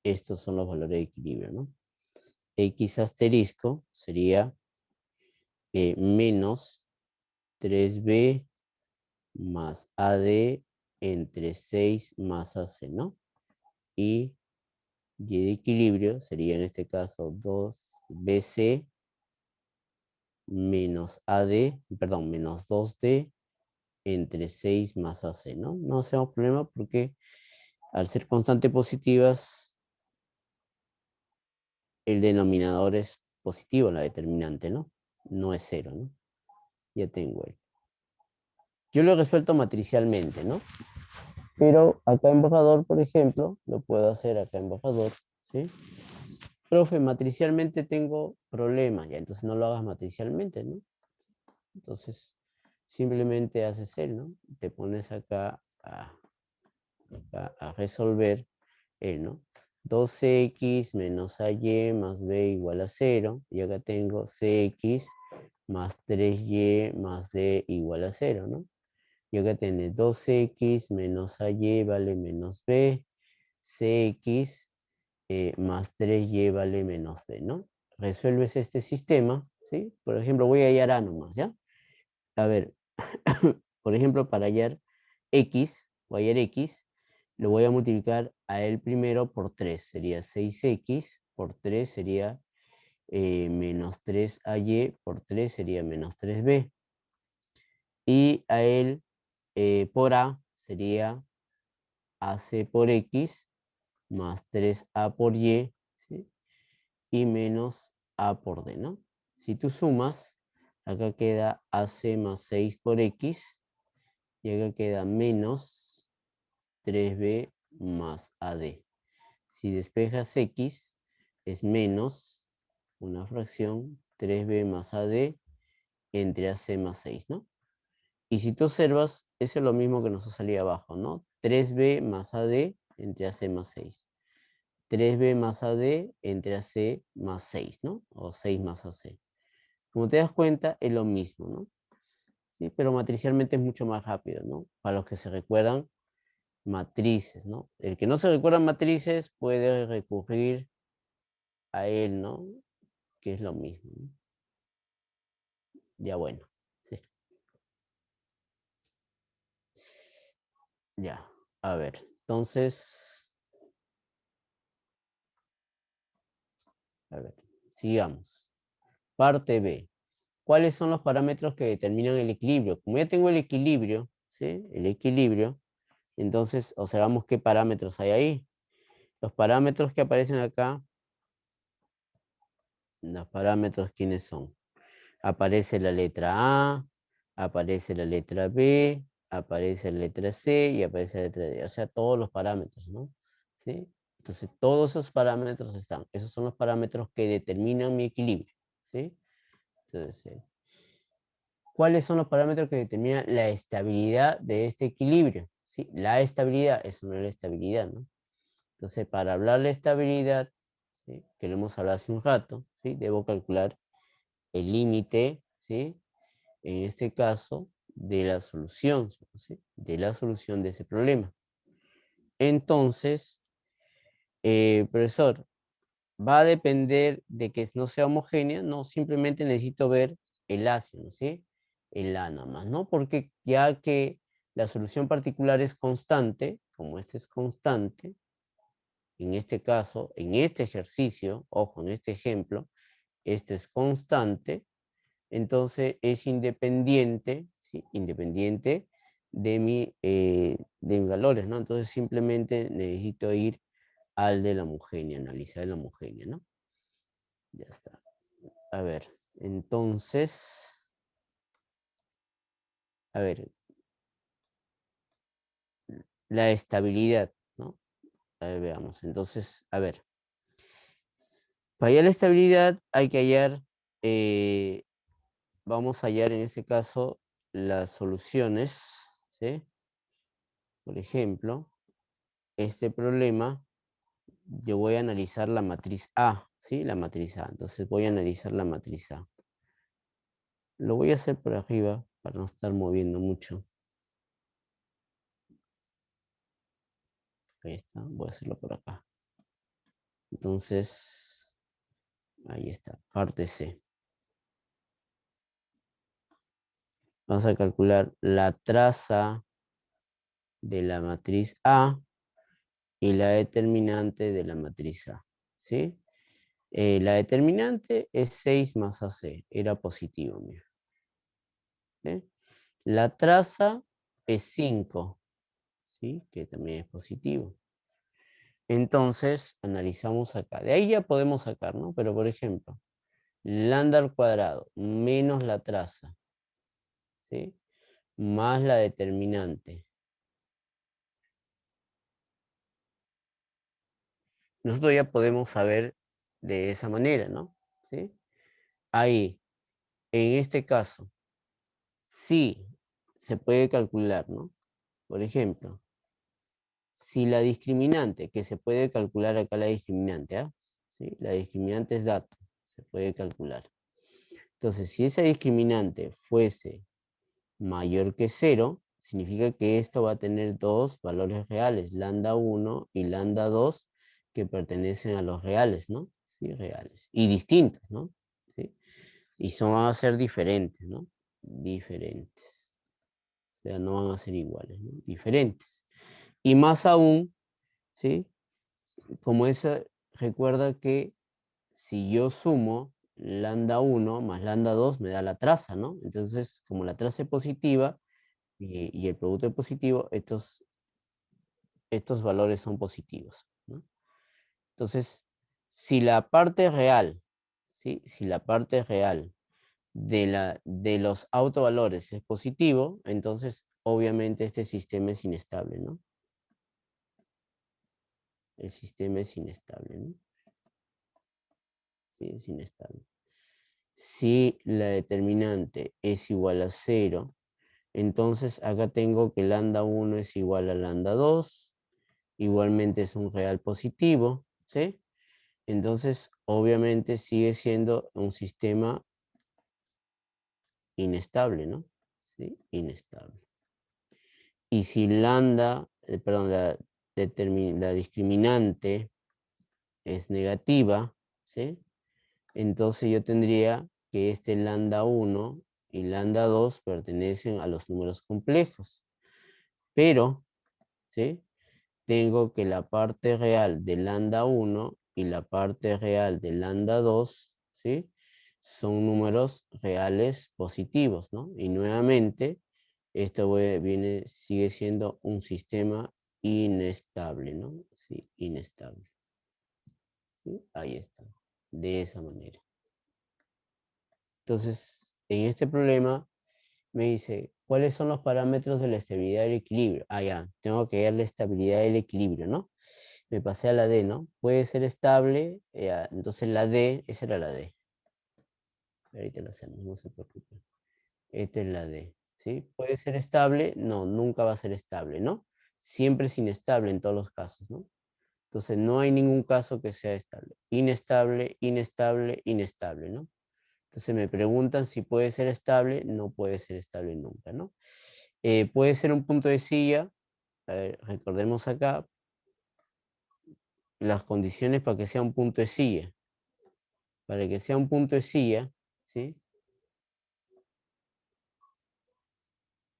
estos son los valores de equilibrio, ¿no? X asterisco sería menos 3B más AD entre 6 más AC, ¿no? Y Y de equilibrio sería en este caso 2BC menos AD, perdón, menos 2D entre 6 más AC, ¿no? No hacemos problema porque al ser constantes positivas, el denominador es positivo, la determinante, ¿no? No es cero, ¿no? Ya tengo él. Yo lo he resuelto matricialmente, ¿no? Pero acá en borrador, por ejemplo, lo puedo hacer acá en borrador, ¿sí? Profe, matricialmente tengo problemas, ya, entonces no lo hagas matricialmente, ¿no? Entonces, simplemente haces él, ¿no? Te pones acá a resolver él, ¿no? 2x menos ay más b igual a 0. Y acá tengo cx más 3y más d igual a 0, ¿no? Y acá tienes 2x menos ay vale menos b, cx más 3y vale menos d, ¿no? Resuelves este sistema, ¿sí? Por ejemplo, voy a hallar a nomás, ¿ya? A ver, por ejemplo, para hallar x, o hallar x, lo voy a multiplicar a él primero por 3. Sería 6x por 3 sería menos 3ay por 3 sería menos 3b. Y a él por a sería ac por x más 3a por y, ¿sí? Y menos a por d, ¿no? Si tú sumas, acá queda ac más 6 por x, y acá queda menos 3b más AD. Si despejas x, es menos una fracción 3b más AD entre AC más 6, ¿no? Y si tú observas, eso es lo mismo que nos ha salido abajo, ¿no? 3b más AD entre AC más 6. 3b más AD entre AC más 6, ¿no? O 6 más AC. Como te das cuenta, es lo mismo, ¿no? Sí, pero matricialmente es mucho más rápido, ¿no? Para los que se recuerdan, matrices, ¿no? El que no se recuerda matrices puede recurrir a él, ¿no? Que es lo mismo, ¿no? Ya bueno. Sí. Ya. A ver. Entonces, a ver. Sigamos. Parte B. ¿Cuáles son los parámetros que determinan el equilibrio? Como ya tengo el equilibrio, ¿sí? El equilibrio, entonces observamos qué parámetros hay ahí. Los parámetros que aparecen acá, los parámetros, ¿quiénes son? Aparece la letra A, aparece la letra B, aparece la letra C y aparece la letra D. O sea, todos los parámetros, ¿no? ¿Sí? Entonces, todos esos parámetros están. Esos son los parámetros que determinan mi equilibrio, ¿sí? Entonces, ¿cuáles son los parámetros que determinan la estabilidad de este equilibrio? ¿Sí? La estabilidad, eso no es la estabilidad, ¿no? Entonces, para hablar de estabilidad, ¿sí? Que lo hemos hablado hace un rato, ¿sí? Debo calcular el límite, ¿sí? En este caso, de la solución, ¿sí? De la solución de ese problema. Entonces, profesor, ¿va a depender de que no sea homogénea? No, simplemente necesito ver el ácido, ¿sí? El A nada más, ¿no? Porque ya que la solución particular es constante, como este es constante, en este caso, en este ejercicio, ojo, en este ejemplo, este es constante, entonces es independiente, ¿sí? Independiente de mis valores, ¿no? Entonces simplemente necesito ir al de la homogénea, analizar la homogénea, ¿no? Ya está. A ver, entonces, a ver, la estabilidad, ¿no? A ver, veamos. Entonces, a ver, para hallar la estabilidad hay que hallar, vamos a hallar en este caso las soluciones, ¿sí? Por ejemplo, este problema, yo voy a analizar la matriz A, ¿sí? La matriz A. Entonces voy a analizar la matriz A. Lo voy a hacer por arriba para no estar moviendo mucho. Ahí está, voy a hacerlo por acá. Entonces, ahí está, parte C. Vamos a calcular la traza de la matriz A y la determinante de la matriz A, ¿sí? La determinante es 6 más AC, era positivo, mira, ¿sí? La traza es 5, ¿sí? Que también es positivo. Entonces, analizamos acá. De ahí ya podemos sacar, ¿no? Pero, por ejemplo, lambda al cuadrado menos la traza, ¿sí? Más la determinante. Nosotros ya podemos saber de esa manera, ¿no? ¿Sí? Ahí, en este caso, sí se puede calcular, ¿no? Por ejemplo, si la discriminante, que se puede calcular acá la discriminante, ¿ah? ¿Sí? La discriminante es dato, se puede calcular. Entonces, si esa discriminante fuese mayor que 0, significa que esto va a tener dos valores reales, lambda 1 y lambda 2, que pertenecen a los reales, ¿no? Sí, reales. Y distintos, ¿no? ¿Sí? Y van a ser diferentes, ¿no? Diferentes. O sea, no van a ser iguales, ¿no? Diferentes. Y más aún, ¿sí? Como esa, recuerda que si yo sumo lambda 1 más lambda 2 me da la traza, ¿no? Entonces, como la traza es positiva, y el producto es positivo, estos valores son positivos, ¿no? Entonces, si la parte real, ¿sí? Si la parte real de los autovalores es positivo, entonces obviamente este sistema es inestable, ¿no? El sistema es inestable, ¿no? Sí, es inestable. Si la determinante es igual a 0, entonces acá tengo que lambda 1 es igual a lambda 2, igualmente es un real positivo, ¿sí? Entonces, obviamente sigue siendo un sistema inestable, ¿no? ¿Sí? Inestable. Y si lambda, perdón, la discriminante es negativa, ¿sí? Entonces yo tendría que este lambda 1 y lambda 2 pertenecen a los números complejos. Pero, ¿sí? Tengo que la parte real de lambda 1 y la parte real de lambda 2, ¿sí? Son números reales positivos, ¿no? Y nuevamente, esto sigue siendo un sistema inestable, ¿no? Sí, inestable. ¿Sí? Ahí está, de esa manera. Entonces, en este problema me dice, ¿cuáles son los parámetros de la estabilidad del equilibrio? Ah, ya, tengo que ver la estabilidad del equilibrio, ¿no? Me pasé a la D, ¿no? Puede ser estable, entonces la D, esa era la D. Ahorita la hacemos, no se preocupe. Esta es la D, ¿sí? ¿Puede ser estable? No, nunca va a ser estable, ¿no? Siempre es inestable en todos los casos, ¿no? Entonces no hay ningún caso que sea estable. Inestable, inestable, inestable, ¿no? Entonces me preguntan si puede ser estable, no puede ser estable nunca, ¿no? Puede ser un punto de silla, a ver, recordemos acá las condiciones para que sea un punto de silla. Para que sea un punto de silla, ¿sí?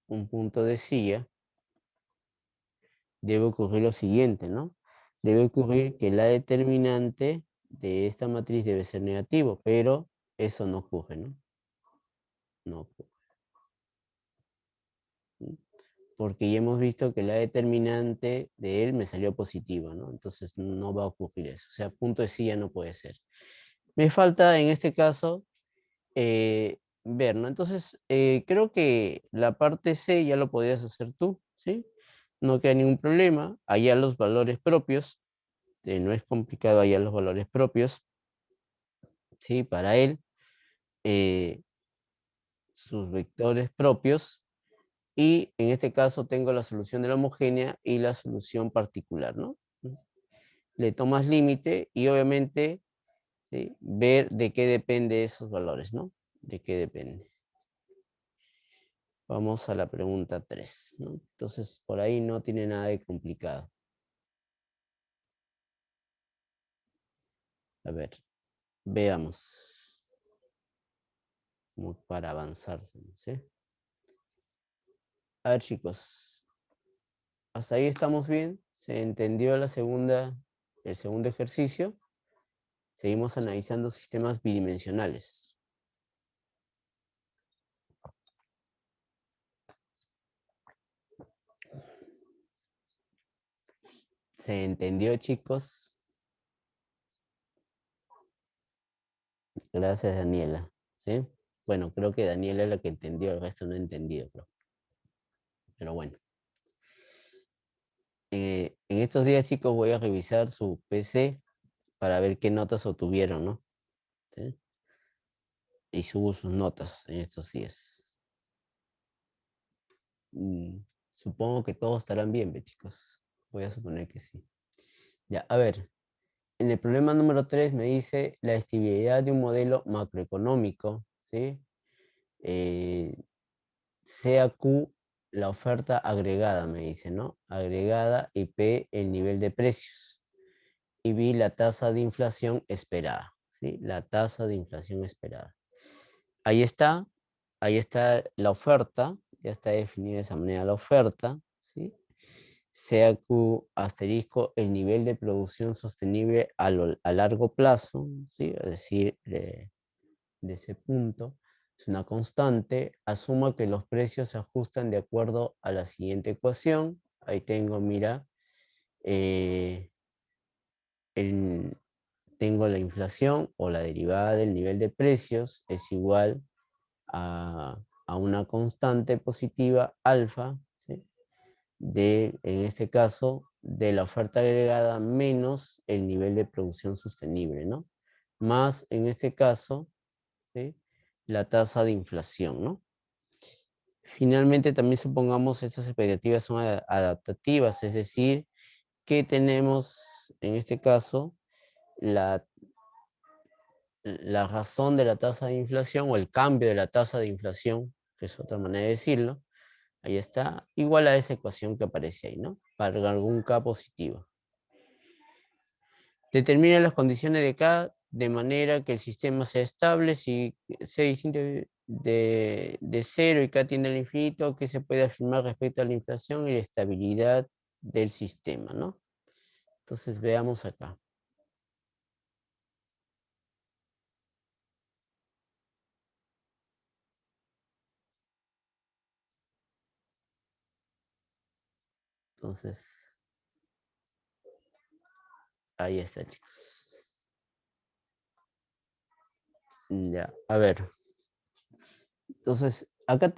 Un punto de silla, debe ocurrir lo siguiente, ¿no? Debe ocurrir que la determinante de esta matriz debe ser negativo, pero eso no ocurre, ¿no? No ocurre. porque ya hemos visto que la determinante de él me salió positiva, ¿no? Entonces no va a ocurrir eso. O sea, punto de sí ya no puede ser. Me falta en este caso ver, ¿no? Entonces, creo que la parte C ya lo podrías hacer tú, ¿sí? No queda ningún problema. Allá los valores propios, no es complicado hallar los valores propios, ¿sí? Para él, eh, sus vectores propios, y en este caso tengo la solución de la homogénea y la solución particular, ¿no? Le tomas límite y obviamente, ¿sí? Ver de qué depende esos valores, ¿no? De qué depende. Vamos a la pregunta 3, ¿no? Entonces, por ahí no tiene nada de complicado. A ver, veamos. Como para avanzar, ¿sí? A ver, chicos, ¿hasta ahí estamos bien? ¿Se entendió el segundo ejercicio? Seguimos analizando sistemas bidimensionales. ¿Se entendió, chicos? Gracias, Daniela. ¿Sí? Bueno, creo que Daniela es la que entendió, el resto no he entendido, pero bueno. En estos días, chicos, voy a revisar su PC para ver qué notas obtuvieron, ¿no? ¿Sí? Y subo sus notas en estos días. Mm, Supongo que todos estarán bien, ¿ve, chicos? Voy a suponer que sí. Ya, a ver. En el problema número 3 me dice la estabilidad de un modelo macroeconómico, ¿sí? Eh, sea Q la oferta agregada, me dice, ¿no? Agregada y P el nivel de precios. Y B la tasa de inflación esperada, ¿sí? La tasa de inflación esperada. Ahí está, ahí está la oferta, ya está definida de esa manera la oferta, ¿sí? Sea Q asterisco el nivel de producción sostenible a largo plazo, ¿sí? Es decir, de ese punto, es una constante, asuma que los precios se ajustan de acuerdo a la siguiente ecuación. Ahí tengo, mira, eh, tengo la inflación o la derivada del nivel de precios es igual a una constante positiva alfa, ¿sí? En este caso, de la oferta agregada menos el nivel de producción sostenible, ¿no? Más, en este caso, ¿sí? La tasa de inflación, ¿no? Finalmente, también supongamos estas expectativas son adaptativas, es decir, que tenemos, en este caso, la, la razón de la tasa de inflación o el cambio de la tasa de inflación, que es otra manera de decirlo, ahí está, igual a esa ecuación que aparece ahí, ¿no? Para algún K positivo. Determina las condiciones de K de manera que el sistema sea estable. Si C distinto de 0 y K tiende al infinito, ¿qué se puede afirmar respecto a la inflación y la estabilidad del sistema, ¿no? Entonces veamos acá. Entonces, ahí está, chicos. Ya, a ver. Entonces, acá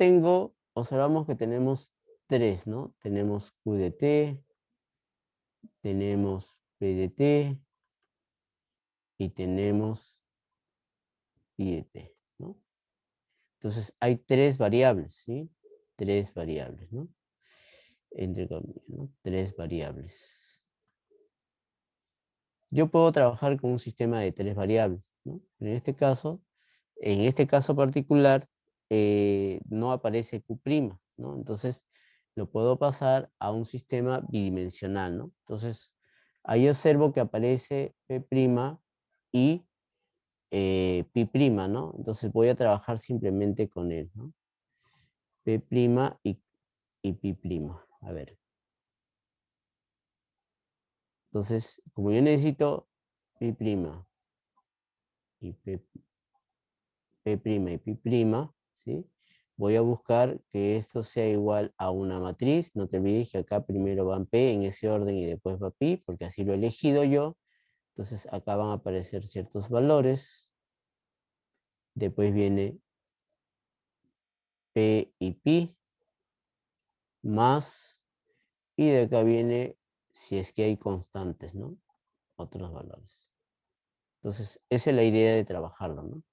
observamos que tenemos tres, ¿no? Tenemos Q de T, tenemos P de T y tenemos I de T, ¿no? Entonces, hay tres variables, ¿sí? Tres variables, ¿no? Entre comillas, ¿no? Tres variables. Yo puedo trabajar con un sistema de tres variables, ¿no? Pero en este caso particular, no aparece Q', ¿no? Entonces, lo puedo pasar a un sistema bidimensional, ¿no? Entonces, ahí observo que aparece P' y Pi', ¿no? Entonces voy a trabajar simplemente con él, ¿no? P' y Pi'. A ver. Entonces, como yo necesito Pi' y P', y Pi', ¿sí? voy a buscar que esto sea igual a una matriz. No te olvides que acá primero van P en ese orden y después va Pi, porque así lo he elegido yo. Entonces acá van a aparecer ciertos valores. Después viene P y Pi, más, y de acá viene, si es que hay constantes, ¿no? Otros valores. Entonces, esa es la idea de trabajarlo, ¿no?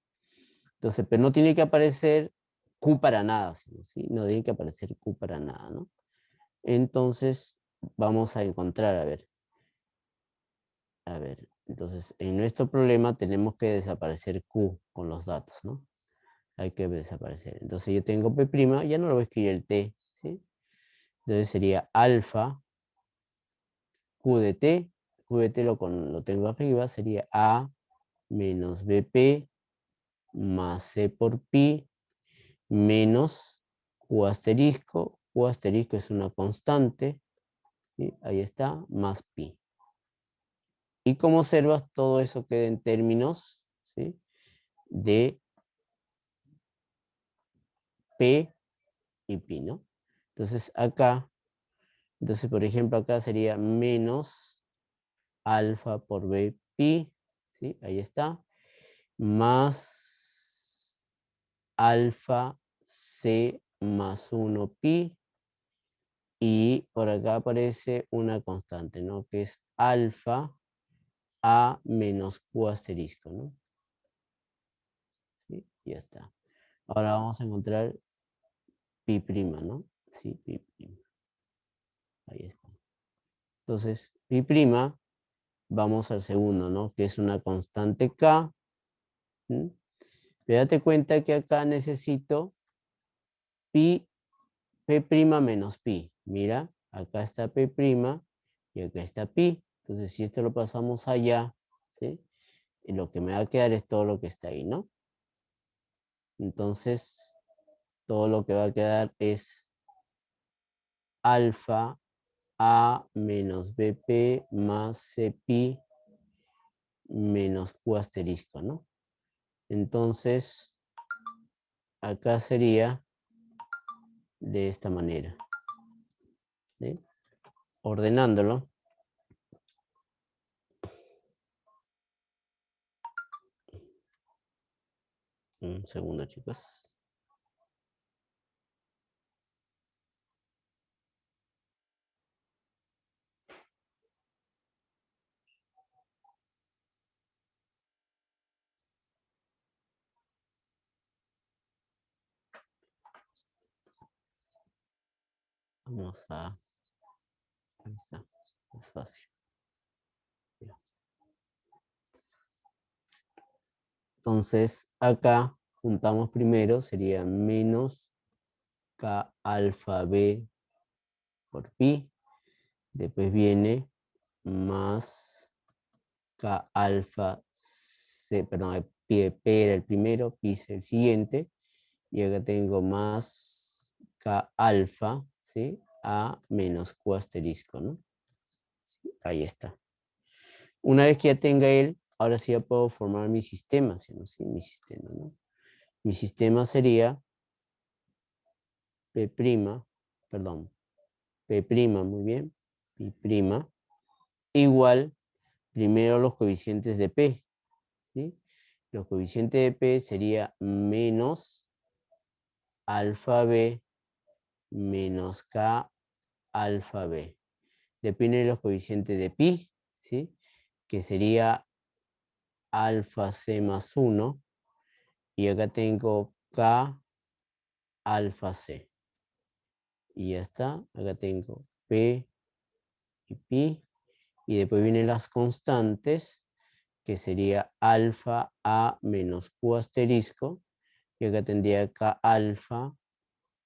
Entonces, pero no tiene que aparecer Q para nada, ¿sí? No tiene que aparecer Q para nada, ¿no? Entonces, vamos a encontrar, a ver, entonces, en nuestro problema tenemos que desaparecer Q con los datos, ¿no? Hay que desaparecer. Entonces, yo tengo P', ya no lo voy a escribir el T, ¿sí? Entonces, sería alfa Q de T, Q de T lo tengo arriba, sería A menos BP más C por pi menos Q asterisco. Q asterisco es una constante, ¿sí? Ahí está, más pi. Y como observas, todo eso queda en términos, ¿sí? De P y pi, ¿no? Entonces acá, por ejemplo, acá sería menos alfa por B pi, ¿sí? Ahí está, más alfa C más 1 pi, y por acá aparece una constante, ¿no? Que es alfa A menos Q asterisco, ¿no? ¿Sí? Ya está. Ahora vamos a encontrar pi prima, ¿no? Sí, pi prima. Ahí está. Entonces, pi prima, vamos al segundo, ¿no? Que es una constante K. ¿Mm? Pero date cuenta que acá necesito pi, p prima menos pi. Mira, acá está p prima y acá está pi. Entonces, si esto lo pasamos allá, ¿sí? Y lo que me va a quedar es todo lo que está ahí, ¿no? Entonces, todo lo que va a quedar es alfa A menos BP más CPi menos Q asterisco, ¿no? Entonces, acá sería de esta manera, ¿sí? Ordenándolo. Un segundo, chicos. Vamos a... Ahí está, más fácil. Entonces, acá juntamos primero, sería menos K alfa B por pi. Después viene más K alfa C, perdón, P era el primero, pi es el siguiente. Y acá tengo más K alfa, ¿sí? A menos Q asterisco, ¿no? Sí, ahí está. Una vez que ya tenga él, ahora sí ya puedo formar mi sistema, ¿sí? Mi sistema, ¿no? Mi sistema sería P', perdón, P', muy bien, P', igual, primero los coeficientes de P, ¿sí? Los coeficientes de P sería menos alfa B menos K alfa B. Depende de los coeficientes de pi, ¿sí? Que sería alfa C más 1. Y acá tengo K alfa C. Y ya está. Acá tengo P y pi. Y después vienen las constantes, que sería alfa A menos Q asterisco. Y acá tendría K alfa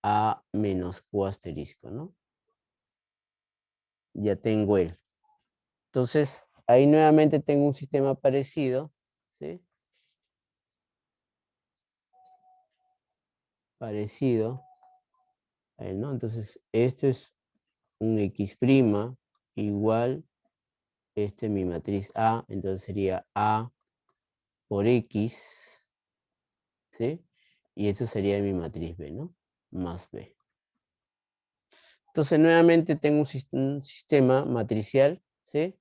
A menos Q asterisco, ¿no? Ya tengo él. Entonces, ahí nuevamente tengo un sistema parecido, ¿sí? Parecido a él, ¿no? Entonces, esto es un X' igual, este es mi matriz A, entonces sería A por X, ¿sí? Y esto sería mi matriz B, ¿no? más B. Entonces, nuevamente tengo un sistema matricial, ¿sí?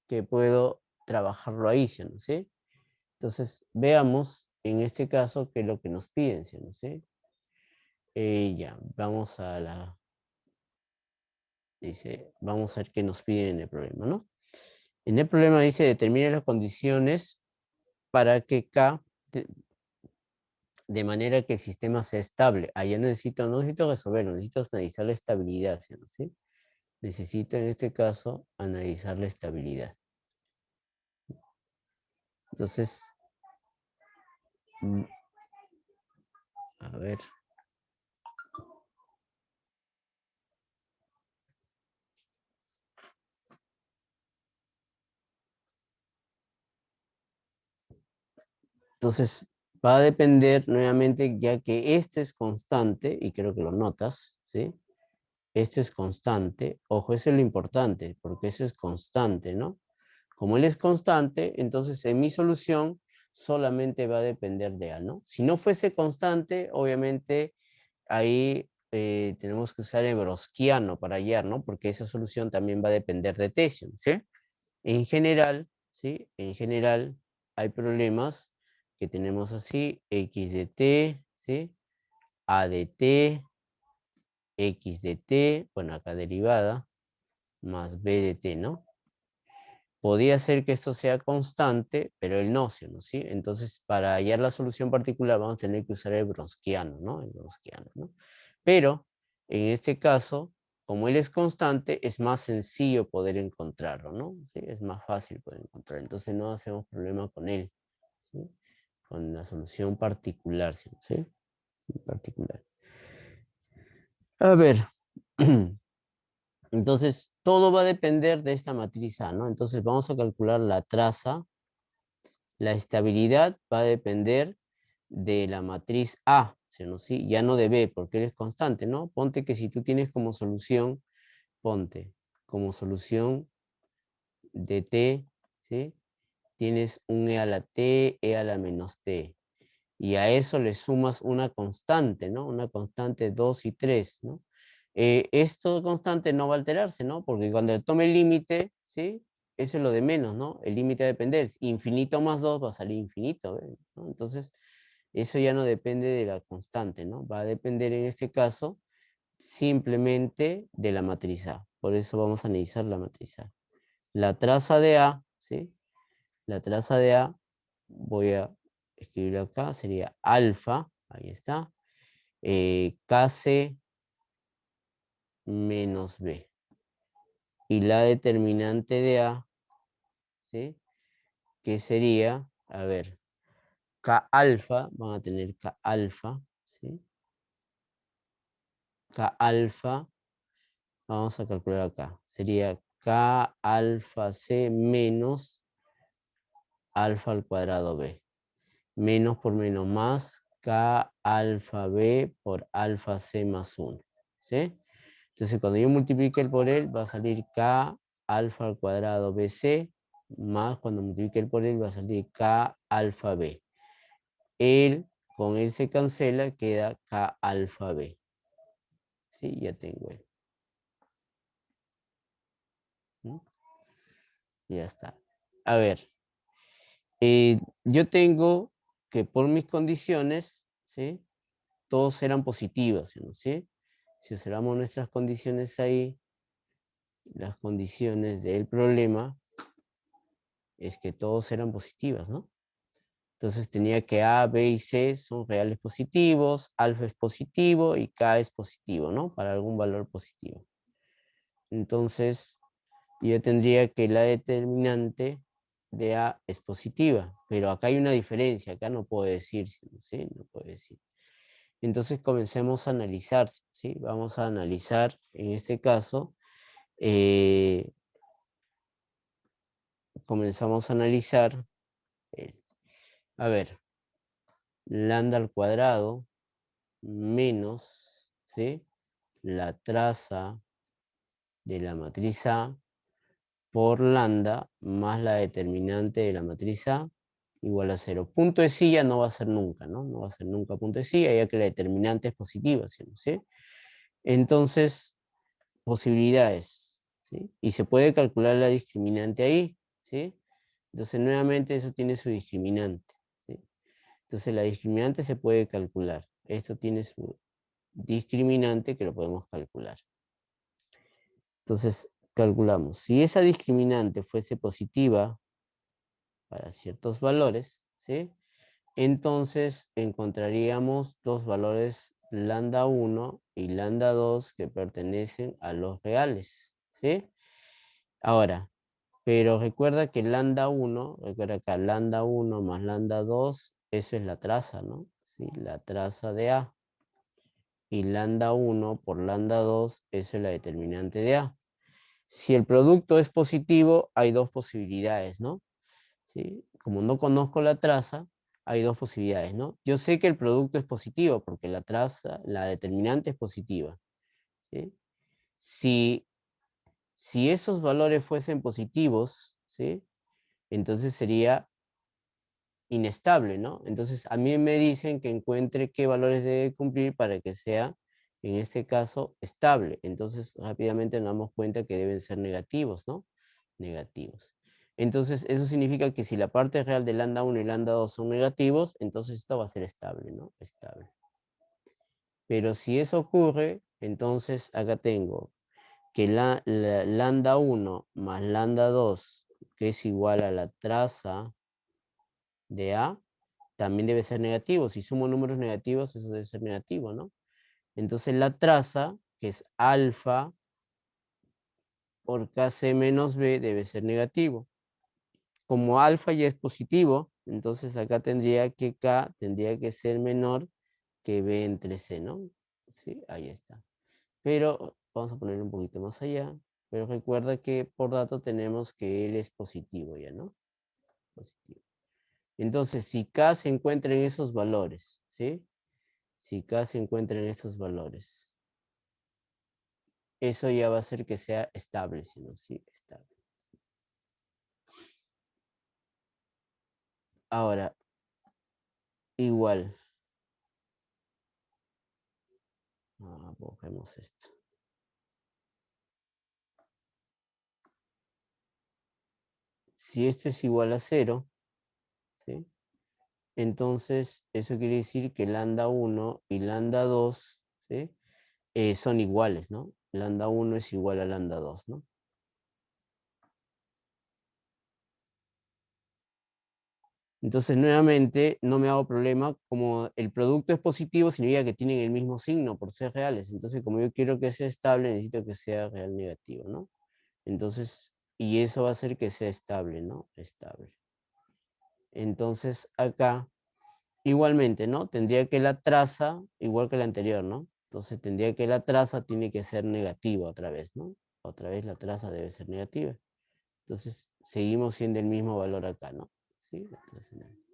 Que puedo trabajarlo ahí, ¿sí? ¿No? ¿Sí? Entonces, veamos en este caso qué es lo que nos piden, ¿sí? ¿No? ¿Sí? Ya, vamos a la... Dice, vamos a ver qué nos piden en el problema, ¿no? En el problema dice, determine las condiciones para que K, de manera que el sistema sea estable. Ah, ya no necesito resolverlo, necesito analizar la estabilidad, ¿sí? ¿No? ¿Sí? Necesito en este caso analizar la estabilidad. Entonces, a ver. Entonces, va a depender nuevamente, ya que este es constante, y creo que lo notas, ¿sí? Este es constante. Ojo, eso es lo importante, porque eso es constante, ¿no? Como él es constante, entonces en mi solución solamente va a depender de A, ¿no? Si no fuese constante, obviamente ahí tenemos que usar el Browskiano para hallar, ¿no? Porque esa solución también va a depender de T, ¿sí? En general, ¿sí? En general hay problemas que tenemos así, X de T, ¿sí? A de T, X de T, bueno, acá derivada, más B de T, ¿no? Podría ser que esto sea constante, pero el no, ¿sí? Entonces, para hallar la solución particular vamos a tener que usar el Browskiano, ¿no? El Browskiano, ¿no? Pero, en este caso, como él es constante, es más sencillo poder encontrarlo, ¿no? ¿Sí? Es más fácil poder encontrarlo. Entonces, no hacemos problema con él, ¿sí? Con la solución particular, ¿sí? Particular. A ver. Entonces, todo va a depender de esta matriz A, ¿no? Entonces, vamos a calcular la traza. La estabilidad va a depender de la matriz A, ¿sí? ¿No? ¿Sí? Ya no de B, porque él es constante, ¿no? Ponte que si tú tienes como solución, ponte como solución de T, ¿sí? Tienes un E a la T, E a la menos T. Y a eso le sumas una constante, ¿no? Una constante 2 y 3, ¿no? Esto constante no va a alterarse, ¿no? Porque cuando tome el límite, ¿sí? Eso es lo de menos, ¿no? El límite va a depender. Infinito más 2 va a salir infinito, ¿no? Entonces, eso ya no depende de la constante, ¿no? Va a depender en este caso simplemente de la matriz A. Por eso vamos a analizar la matriz A. La traza de A, ¿sí? La traza de A, voy a escribirlo acá, sería alfa, ahí está, KC menos B. Y la determinante de A, ¿sí? Que sería, a ver, K alfa, van a tener K alfa, ¿sí? K alfa, vamos a calcular acá, sería K alfa C menos alfa al cuadrado B. Menos por menos más, K alfa B por alfa C más 1. ¿Sí? Entonces, cuando yo multiplique el por él, va a salir K alfa al cuadrado BC, más cuando multiplique el por él, va a salir K alfa B. Con él se cancela, queda K alfa B. ¿Sí? Ya tengo él. ¿Mm? Ya está. A ver, yo tengo que por mis condiciones, ¿sí? Todos eran positivos, ¿sí? Si observamos nuestras condiciones ahí, las condiciones del problema, es que todos eran positivas, ¿no? Entonces tenía que A, B y C son reales positivos, alfa es positivo y K es positivo, ¿no? Para algún valor positivo. Entonces, yo tendría que la determinante de A es positiva, pero acá hay una diferencia, acá no puedo decir, ¿sí? No puedo decir. Entonces comencemos a analizar, ¿sí? Vamos a analizar, en este caso, eh, comenzamos a analizar, eh, a ver, lambda al cuadrado menos, ¿sí? La traza de la matriz A por lambda más la determinante de la matriz A igual a 0. Punto de silla no va a ser nunca, ¿no? No va a ser nunca punto de silla, ya que la determinante es positiva, ¿sí? Entonces, posibilidades, ¿sí? Y se puede calcular la discriminante ahí, ¿sí? Entonces, nuevamente, eso tiene su discriminante, ¿sí? Entonces, la discriminante se puede calcular. Esto tiene su discriminante que lo podemos calcular. Entonces, calculamos. Si esa discriminante fuese positiva para ciertos valores, ¿sí? Entonces encontraríamos dos valores lambda 1 y lambda 2 que pertenecen a los reales, ¿sí? Ahora, pero recuerda que lambda 1, recuerda acá, lambda 1 más lambda 2, eso es la traza, ¿no? ¿Sí? La traza de A. Y lambda 1 por lambda 2, eso es la determinante de A. Si el producto es positivo, hay dos posibilidades, ¿no? ¿Sí? Como no conozco la traza, hay dos posibilidades, ¿no? Yo sé que el producto es positivo porque la traza, la determinante es positiva, ¿sí? Si esos valores fuesen positivos, ¿sí? Entonces sería inestable, ¿no? Entonces a mí me dicen que encuentre qué valores debe cumplir para que sea, en este caso, estable. Entonces rápidamente nos damos cuenta que deben ser negativos, ¿no? Negativos. Entonces eso significa que si la parte real de lambda 1 y lambda 2 son negativos, entonces esto va a ser estable, ¿no? Estable. Pero si eso ocurre, entonces acá tengo que la lambda 1 más lambda 2, que es igual a la traza de A, también debe ser negativo. Si sumo números negativos, eso debe ser negativo, ¿no? Entonces la traza, que es alfa por kc menos b, debe ser negativo. Como alfa ya es positivo, entonces acá tendría que k tendría que ser menor que b entre c, ¿no? Sí, ahí está. Pero vamos a ponerlo un poquito más allá. Pero recuerda que por dato tenemos que él es positivo ya, ¿no? Positivo. Entonces, si k se encuentra en esos valores, ¿sí? Si k se encuentra en estos valores, eso ya va a hacer que sea estable, ¿sí? ¿No? Sí, estable. Ahora, igual. Borremos esto. Si esto es igual a 0, ¿sí? Entonces, eso quiere decir que lambda 1 y lambda 2, ¿sí? Son iguales, ¿no? Lambda 1 es igual a lambda 2, ¿no? Entonces, nuevamente, no me hago problema. Como el producto es positivo, significa que tienen el mismo signo por ser reales. Entonces, como yo quiero que sea estable, necesito que sea real negativo, ¿no? Entonces, y eso va a hacer que sea estable, ¿no? Estable. Entonces, acá, igualmente, ¿no? Tendría que la traza, igual que la anterior, ¿no? Entonces, tendría que la traza tiene que ser negativa otra vez, ¿no? Otra vez la traza debe ser negativa. Entonces, seguimos siendo el mismo valor acá, ¿no? ¿Sí? La traza negativa.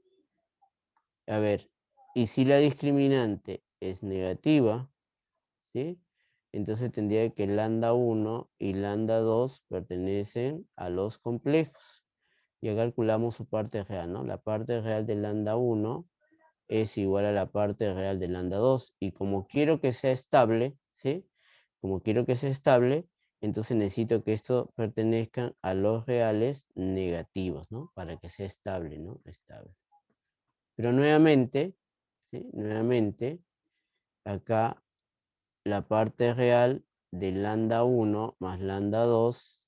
A ver, y si la discriminante es negativa, ¿sí? Entonces tendría que lambda 1 y lambda 2 pertenecen a los complejos. Ya calculamos su parte real, ¿no? La parte real de lambda 1 es igual a la parte real de lambda 2. Y como quiero que sea estable, ¿sí? Como quiero que sea estable, entonces necesito que esto pertenezcan a los reales negativos, ¿no? Para que sea estable, ¿no? Estable. Pero nuevamente, ¿sí? Nuevamente, acá la parte real de lambda 1 más lambda 2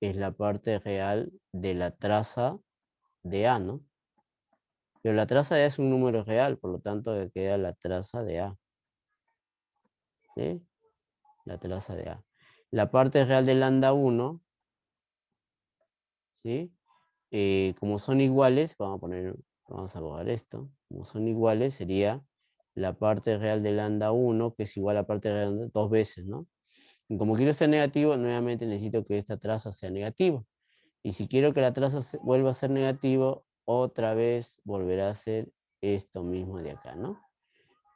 es la parte real de la traza de A, ¿no? Pero la traza de A es un número real, por lo tanto queda la traza de A, ¿sí? La traza de A. La parte real de lambda 1, ¿sí? Como son iguales, vamos a borrar esto, como son iguales sería la parte real de lambda 1, que es igual a la parte real de dos veces, ¿no? Y como quiero ser negativo, nuevamente necesito que esta traza sea negativa. Y si quiero que la traza vuelva a ser negativo, otra vez volverá a ser esto mismo de acá, ¿no?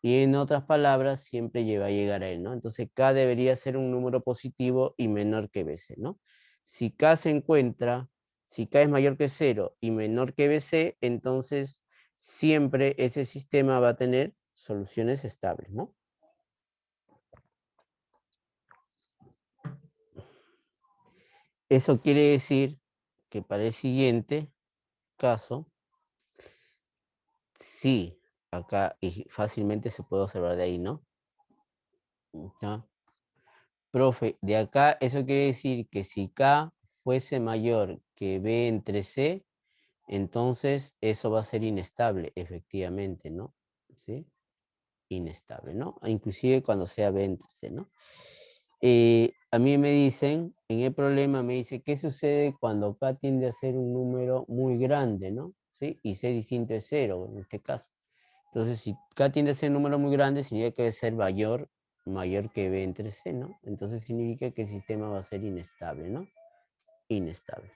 Y en otras palabras, siempre va a llegar a él, ¿no? Entonces K debería ser un número positivo y menor que BC, ¿no? Si K se encuentra Si K es mayor que 0 y menor que BC, entonces siempre ese sistema va a tener soluciones estables, ¿no? Eso quiere decir que para el siguiente caso, sí, acá y fácilmente se puede observar de ahí, ¿no? ¿Ya? Profe, de acá eso quiere decir que si K fuese mayor que B entre C, entonces eso va a ser inestable, efectivamente, ¿no? ¿Sí? Inestable, ¿no? Inclusive cuando sea B entre C, ¿no? A mí me dicen, en el problema me dice, ¿qué sucede cuando K tiende a ser un número muy grande, ¿no? ¿Sí? Y C distinto de 0, en este caso. Entonces, si K tiende a ser un número muy grande, significa que debe ser mayor que B entre C, ¿no? Entonces significa que el sistema va a ser inestable, ¿no? Inestable.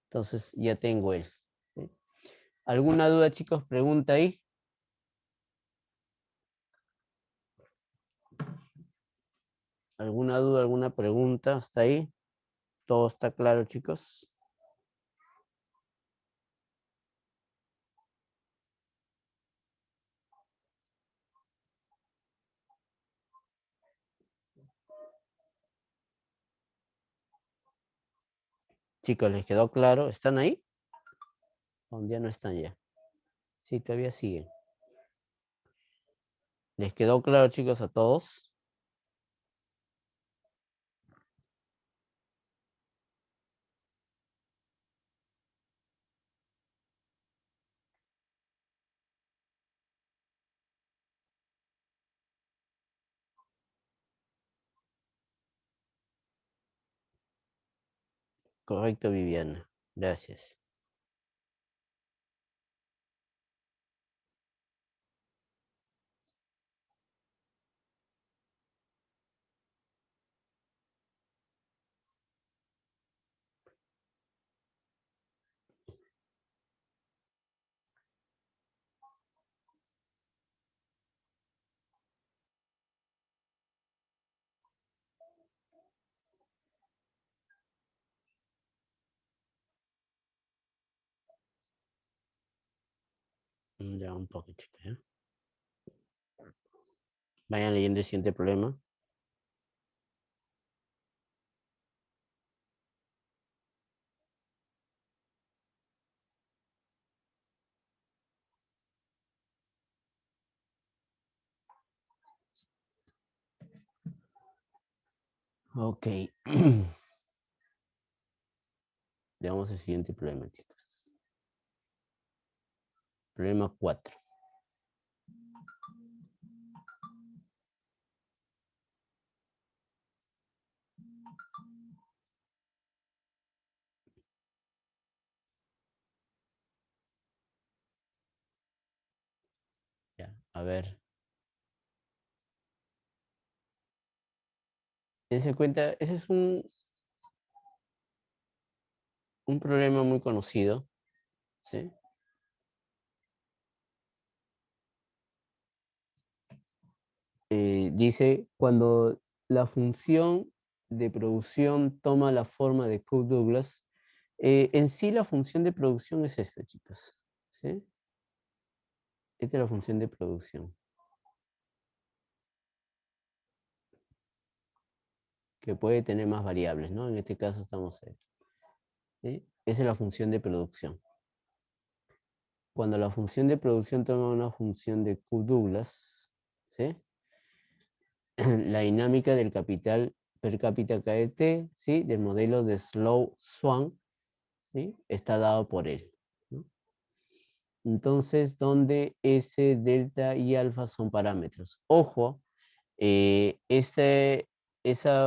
Entonces, ya tengo él. ¿Sí? ¿Alguna duda, chicos? Pregunta ahí. ¿Alguna duda, alguna pregunta hasta ahí? ¿Todo está claro, chicos? Chicos, ¿les quedó claro? ¿Están ahí? ¿O ya no están ya? Sí, todavía siguen. ¿Les quedó claro, chicos, a todos? Correcto, Viviana. Gracias. Ya un poquitito, ¿ya? Vayan leyendo el siguiente problema. Ok. Veamos el siguiente problema, chicos. Problema 4. Ya, a ver. Dense cuenta, ese es un problema muy conocido, ¿sí? Dice, cuando la función de producción toma la forma de Cook-Douglas, en sí la función de producción es esta, chicos, ¿sí? Esta es la función de producción, que puede tener más variables, ¿no? En este caso estamos ahí, ¿sí? Esa es la función de producción. Cuando la función de producción toma una función de Cook-Douglas, ¿sí? La dinámica del capital per cápita KT, ¿sí? Del modelo de Slow-Swan, ¿sí? Está dado por él, ¿no? Entonces, donde S, delta y alfa son parámetros. Ojo, esa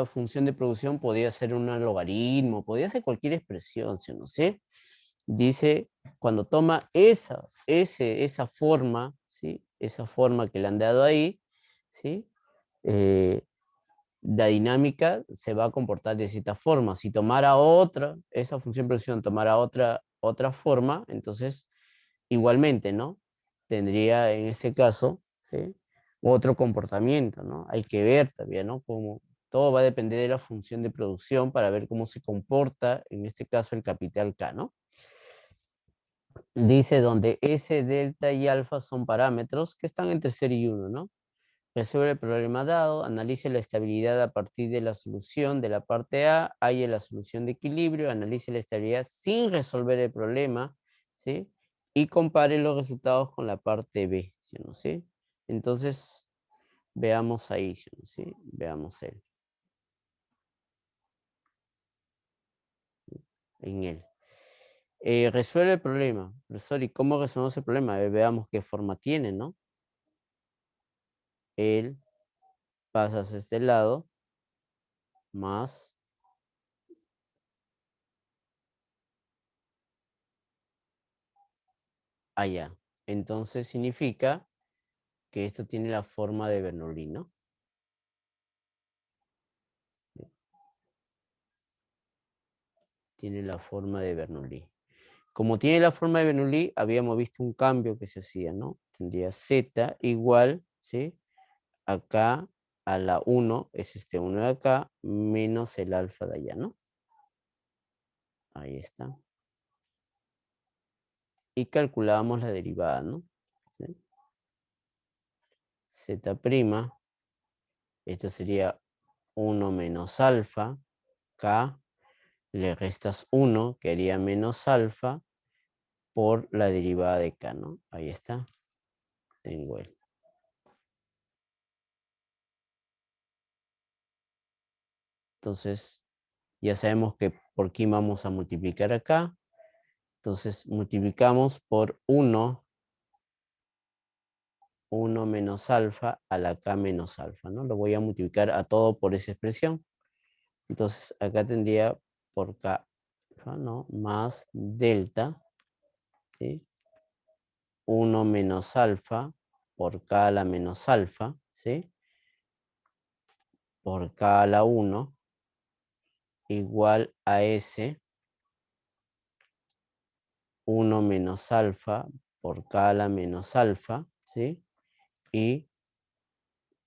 función de producción podría ser un logaritmo, podría ser cualquier expresión, si no sé. Dice, cuando toma esa forma, ¿sí? Esa forma que le han dado ahí, ¿sí? Eh, la dinámica se va a comportar de cierta forma. Si tomara esa función de producción tomara otra forma, entonces igualmente, ¿no? Tendría en este caso, ¿sí? Otro comportamiento, ¿no? Hay que ver también, ¿no? Todo va a depender de la función de producción para ver cómo se comporta, en este caso, el capital K, ¿no? Dice donde S, delta y alfa son parámetros que están entre 0 y 1, ¿no? Resuelve el problema dado, analice la estabilidad a partir de la solución de la parte A, halle la solución de equilibrio, analice la estabilidad sin resolver el problema, ¿sí? Y compare los resultados con la parte B, ¿sí? ¿No? ¿Sí? Entonces, veamos ahí, ¿sí? Veamos él. En él. Resuelve el problema. Profesor, ¿y cómo resolvemos el problema? Veamos qué forma tiene, ¿no? Él pasa hacia este lado, más allá. Entonces significa que esto tiene la forma de Bernoulli, ¿no? Tiene la forma de Bernoulli. Como tiene la forma de Bernoulli, habíamos visto un cambio que se hacía, ¿no? Tendría z igual, ¿sí? Acá a la 1, es este 1 de acá, menos el alfa de allá, ¿no? Ahí está. Y calculamos la derivada, ¿no? ¿Sí? Z', esto sería 1 menos alfa, K, le restas 1, que haría menos alfa, por la derivada de K, ¿no? Ahí está. Tengo él. Entonces, ya sabemos que por qué vamos a multiplicar acá. Entonces, multiplicamos por 1 menos alfa a la K menos alfa, ¿no? Lo voy a multiplicar a todo por esa expresión. Entonces, acá tendría por K, ¿no? Más delta, ¿sí? 1 menos alfa por K a la menos alfa, ¿sí? Por K a la 1 igual a S 1 menos alfa por K a la menos alfa, ¿sí? Y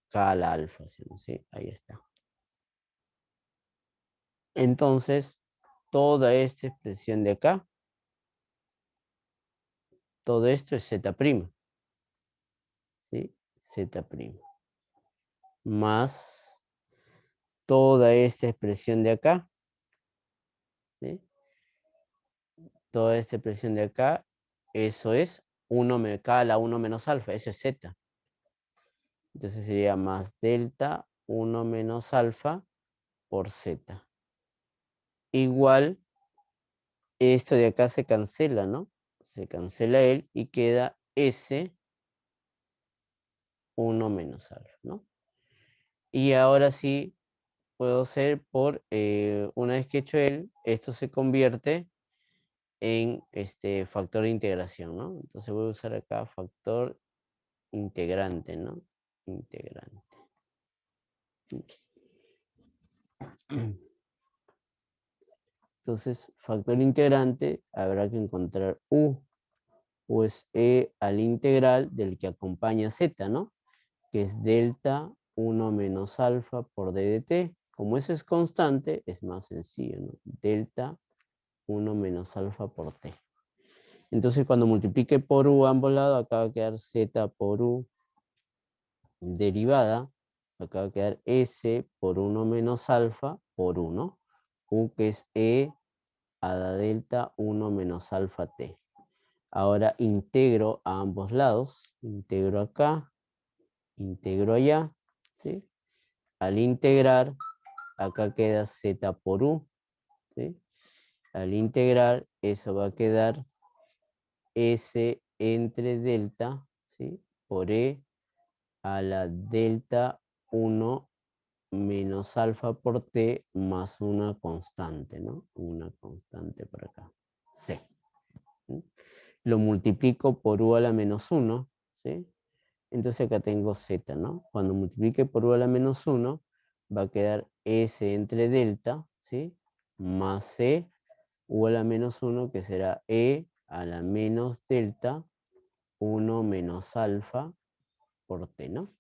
K a la alfa, ¿sí? Ahí está. Entonces, toda esta expresión de acá, todo esto es Z', ¿sí? Z'. Más toda esta expresión de acá, ¿sí? Toda esta expresión de acá, eso es 1 K a la 1 menos alfa, eso es Z. Entonces sería más delta 1 menos alfa por Z. Igual, esto de acá se cancela, ¿no? Se cancela él y queda S 1 menos alfa, ¿no? Y ahora sí puedo hacer una vez que he hecho él, esto se convierte en este factor de integración, ¿no? Entonces voy a usar acá factor integrante, ¿no? Integrante. Entonces, factor integrante, habrá que encontrar U. U es E al integral del que acompaña Z, ¿no? Que es delta 1 menos alfa por D de T. Como eso es constante, es más sencillo, ¿no? Delta 1 menos alfa por T. Entonces, cuando multiplique por U a ambos lados, acá va a quedar Z por U derivada. Acá va a quedar S por 1 menos alfa por 1. U que es E a la delta 1 menos alfa T. Ahora integro a ambos lados. Integro acá, integro allá, ¿sí? Al integrar, acá queda Z por U, ¿sí? Al integrar, eso va a quedar S entre delta, ¿sí? Por E a la delta 1 menos alfa por T más una constante, ¿no? Una constante por acá, C. ¿Sí? Lo multiplico por U a la menos 1, ¿sí? Entonces acá tengo Z, ¿no? Cuando multiplique por U a la menos 1, va a quedar S entre delta, ¿sí? Más C, U a la menos 1, que será E a la menos delta, 1 menos alfa por T, ¿no?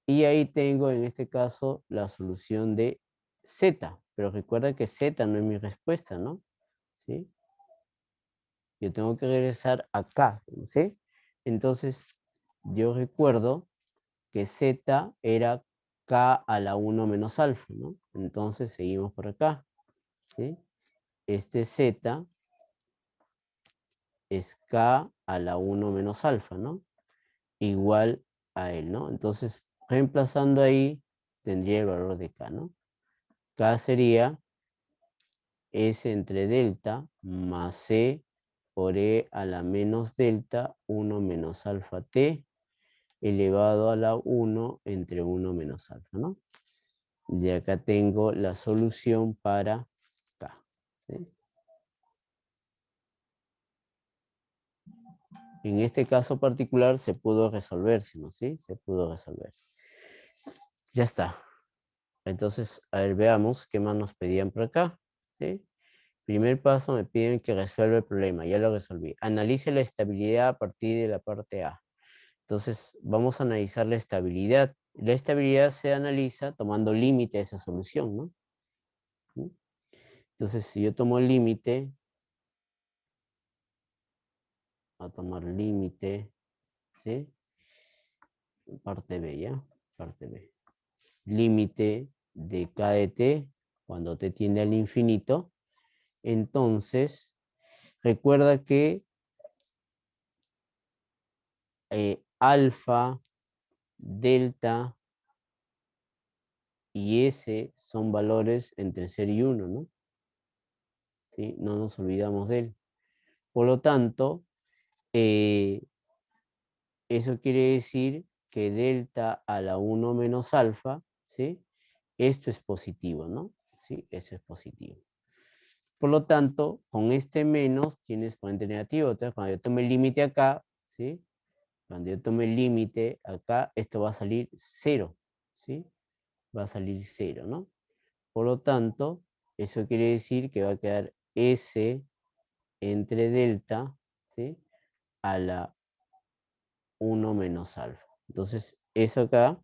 Y ahí tengo en este caso la solución de Z. Pero recuerda que Z no es mi respuesta, ¿no? ¿Sí? Yo tengo que regresar acá, ¿sí? Entonces, yo recuerdo que Z era K a la 1 menos alfa, ¿no? Entonces, seguimos por acá, ¿sí? Este Z es K a la 1 menos alfa, ¿no? Igual a él, ¿no? Entonces, reemplazando ahí, tendría el valor de K, ¿no? K sería S entre delta más C por E a la menos delta 1 menos alfa T elevado a la 1 entre 1 menos alfa, ¿no? Y acá tengo la solución para K, ¿sí? En este caso particular se pudo resolver, ¿no? ¿Sí? Se pudo resolver. Ya está. Entonces, a ver, veamos qué más nos pedían por acá, ¿sí? Primer paso, me piden que resuelva el problema. Ya lo resolví. Analice la estabilidad a partir de la parte A. Entonces, vamos a analizar la estabilidad. La estabilidad se analiza tomando límite a esa solución, ¿no? ¿Mm? Entonces, si yo tomo el límite, a tomar límite, ¿sí? Parte B, ¿ya? Parte B. Límite de K de T, cuando T tiende al infinito. Entonces, recuerda que alfa, delta y S son valores entre 0 y 1, ¿no? ¿Sí? No nos olvidamos de él. Por lo tanto, eso quiere decir que delta a la 1 menos alfa, ¿sí? Esto es positivo, ¿no? Sí, eso es positivo. Por lo tanto, con este menos tiene exponente negativo. Entonces, cuando yo tome el límite acá, ¿sí? Cuando yo tome el límite acá, esto va a salir 0, ¿sí? Va a salir 0, ¿no? Por lo tanto, eso quiere decir que va a quedar S entre delta, ¿sí? A la 1 menos alfa. Entonces, eso acá,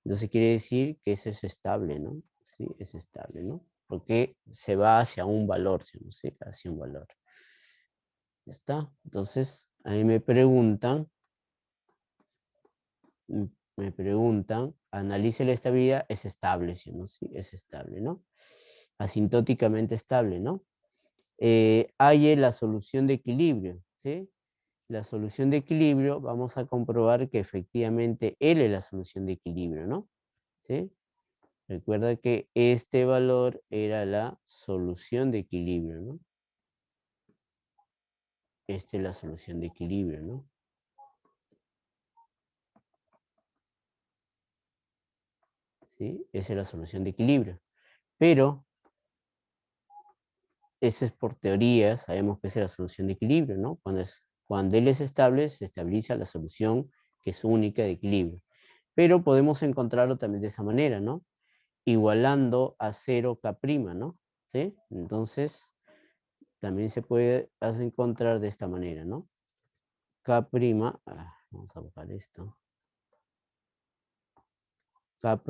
entonces quiere decir que eso es estable, ¿no? Sí, es estable, ¿no? Porque se va hacia un valor, ¿sí? Hacia un valor. Ya está. Entonces, ahí mm, me preguntan, analice la estabilidad, es estable, ¿sí? ¿No? Sí, es estable, ¿no? Asintóticamente estable, ¿no? Halle la solución de equilibrio, ¿sí? La solución de equilibrio, vamos a comprobar que efectivamente L es la solución de equilibrio, ¿no? ¿Sí? Recuerda que este valor era la solución de equilibrio, ¿no? Esta es la solución de equilibrio, ¿no? ¿Sí? Esa es la solución de equilibrio. Pero, eso es por teoría, sabemos que esa es la solución de equilibrio, ¿no? Cuando L es estable, se estabiliza la solución que es única de equilibrio. Pero podemos encontrarlo también de esa manera, ¿no? Igualando a 0 K', ¿no? ¿Sí? Entonces, también se puede encontrar de esta manera, ¿no? K', vamos a buscar esto. K'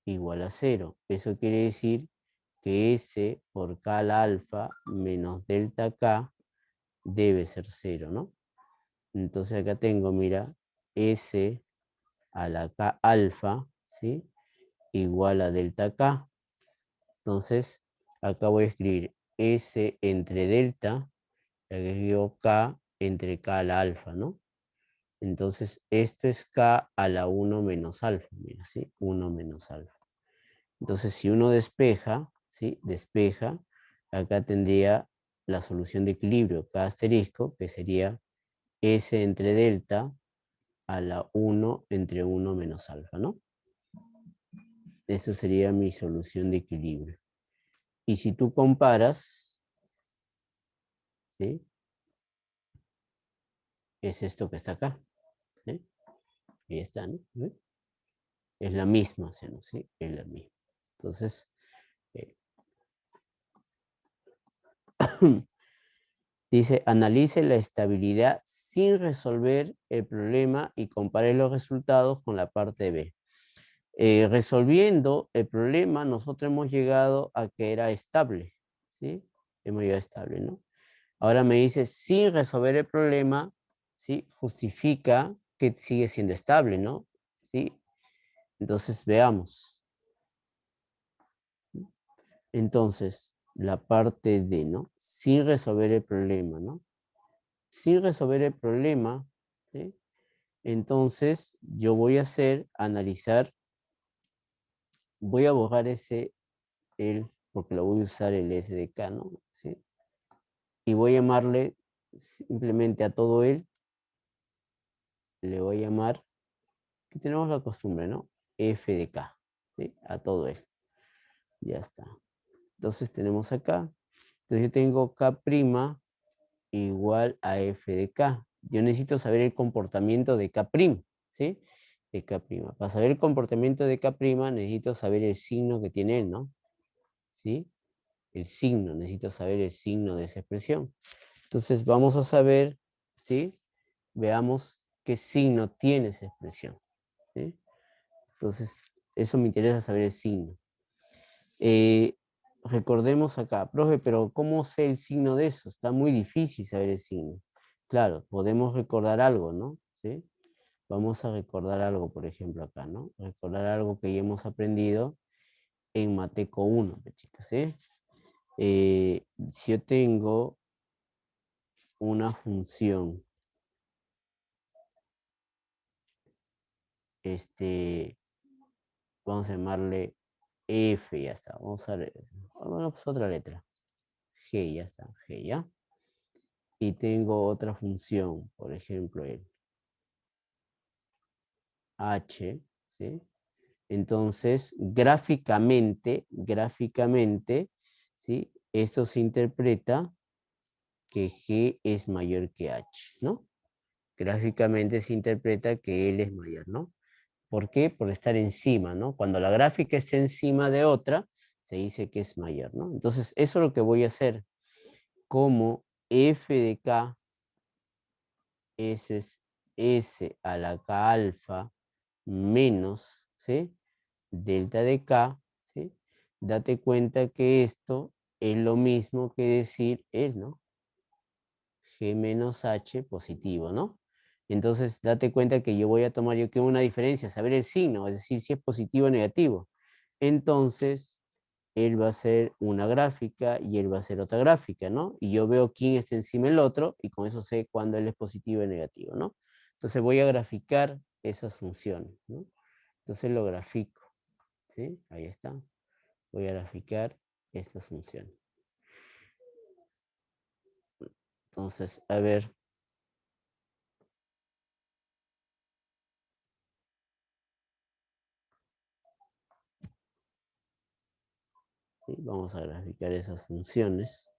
igual a 0. Eso quiere decir que S por K al alfa menos delta K debe ser 0, ¿no? Entonces acá tengo, mira, S a la K alfa, ¿sí? Igual a delta K. Entonces, acá voy a escribir S entre delta, y aquí escribo K entre K a la alfa, ¿no? Entonces, esto es K a la 1 menos alfa, mira, ¿sí? 1 menos alfa. Entonces, si uno despeja, ¿sí? Despeja, acá tendría la solución de equilibrio, K asterisco, que sería S entre delta a la 1 entre 1 menos alfa, ¿no? Esa sería mi solución de equilibrio. Y si tú comparas, ¿sí? Es esto que está acá, ¿sí? Ahí está, ¿no? ¿Ve? Es la misma, ¿no? ¿Sí? Es la misma. Entonces, eh, Dice, analice la estabilidad sin resolver el problema y compare los resultados con la parte B. Resolviendo el problema, nosotros hemos llegado a que era estable, ¿sí? Hemos llegado a estable, ¿no? Ahora me dice, sin resolver el problema, ¿sí? Justifica que sigue siendo estable, ¿no? ¿Sí? Entonces, veamos. Entonces, la parte D, ¿no? Sin resolver el problema, ¿no? Sin resolver el problema, ¿sí? Entonces, yo voy a analizar, voy a borrar porque lo voy a usar el SDK, ¿no? ¿Sí? Y voy a llamarle simplemente a todo él, le voy a llamar, que tenemos la costumbre, ¿no? F de K, ¿sí? A todo él. Ya está. Entonces tenemos acá, entonces yo tengo K' igual a F de K. Yo necesito saber el comportamiento de K', ¿sí? De K'. Para saber el comportamiento de K', necesito saber el signo que tiene él, ¿no? ¿Sí? El signo, necesito saber el signo de esa expresión. Entonces vamos a saber, ¿sí? Veamos qué signo tiene esa expresión, ¿sí? Entonces, eso me interesa saber el signo. Recordemos acá, profe, pero ¿cómo sé el signo de eso? Está muy difícil saber el signo. Claro, podemos recordar algo, ¿no? ¿Sí? Vamos a recordar algo, por ejemplo, acá, ¿no? Recordar algo que ya hemos aprendido en Mateco 1, chicos, ¿sí? Si yo tengo una función, vamos a llamarle F, ya está. Vamos a otra letra. G, ya está, G, ¿ya? Y tengo otra función, por ejemplo, el H, ¿sí? Entonces, gráficamente, ¿sí? Esto se interpreta que G es mayor que H, ¿no? Gráficamente se interpreta que L es mayor, ¿no? ¿Por qué? Por estar encima, ¿no? Cuando la gráfica está encima de otra, se dice que es mayor, ¿no? Entonces, eso es lo que voy a hacer. Como F de K, es S a la K alfa menos, ¿sí? Delta de K, ¿sí? Date cuenta que esto es lo mismo que decir ¿no? G menos H positivo, ¿no? Entonces, date cuenta que yo voy a tomar yo que una diferencia, saber el signo, es decir, si es positivo o negativo. Entonces, él va a ser una gráfica y él va a ser otra gráfica, ¿no? Y yo veo quién está encima del otro y con eso sé cuándo él es positivo y negativo, ¿no? Entonces voy a graficar esas funciones, ¿no? Entonces lo grafico, ¿sí? Ahí está. Voy a graficar estas funciones. Entonces, a ver. ¿Sí? Vamos a graficar esas funciones.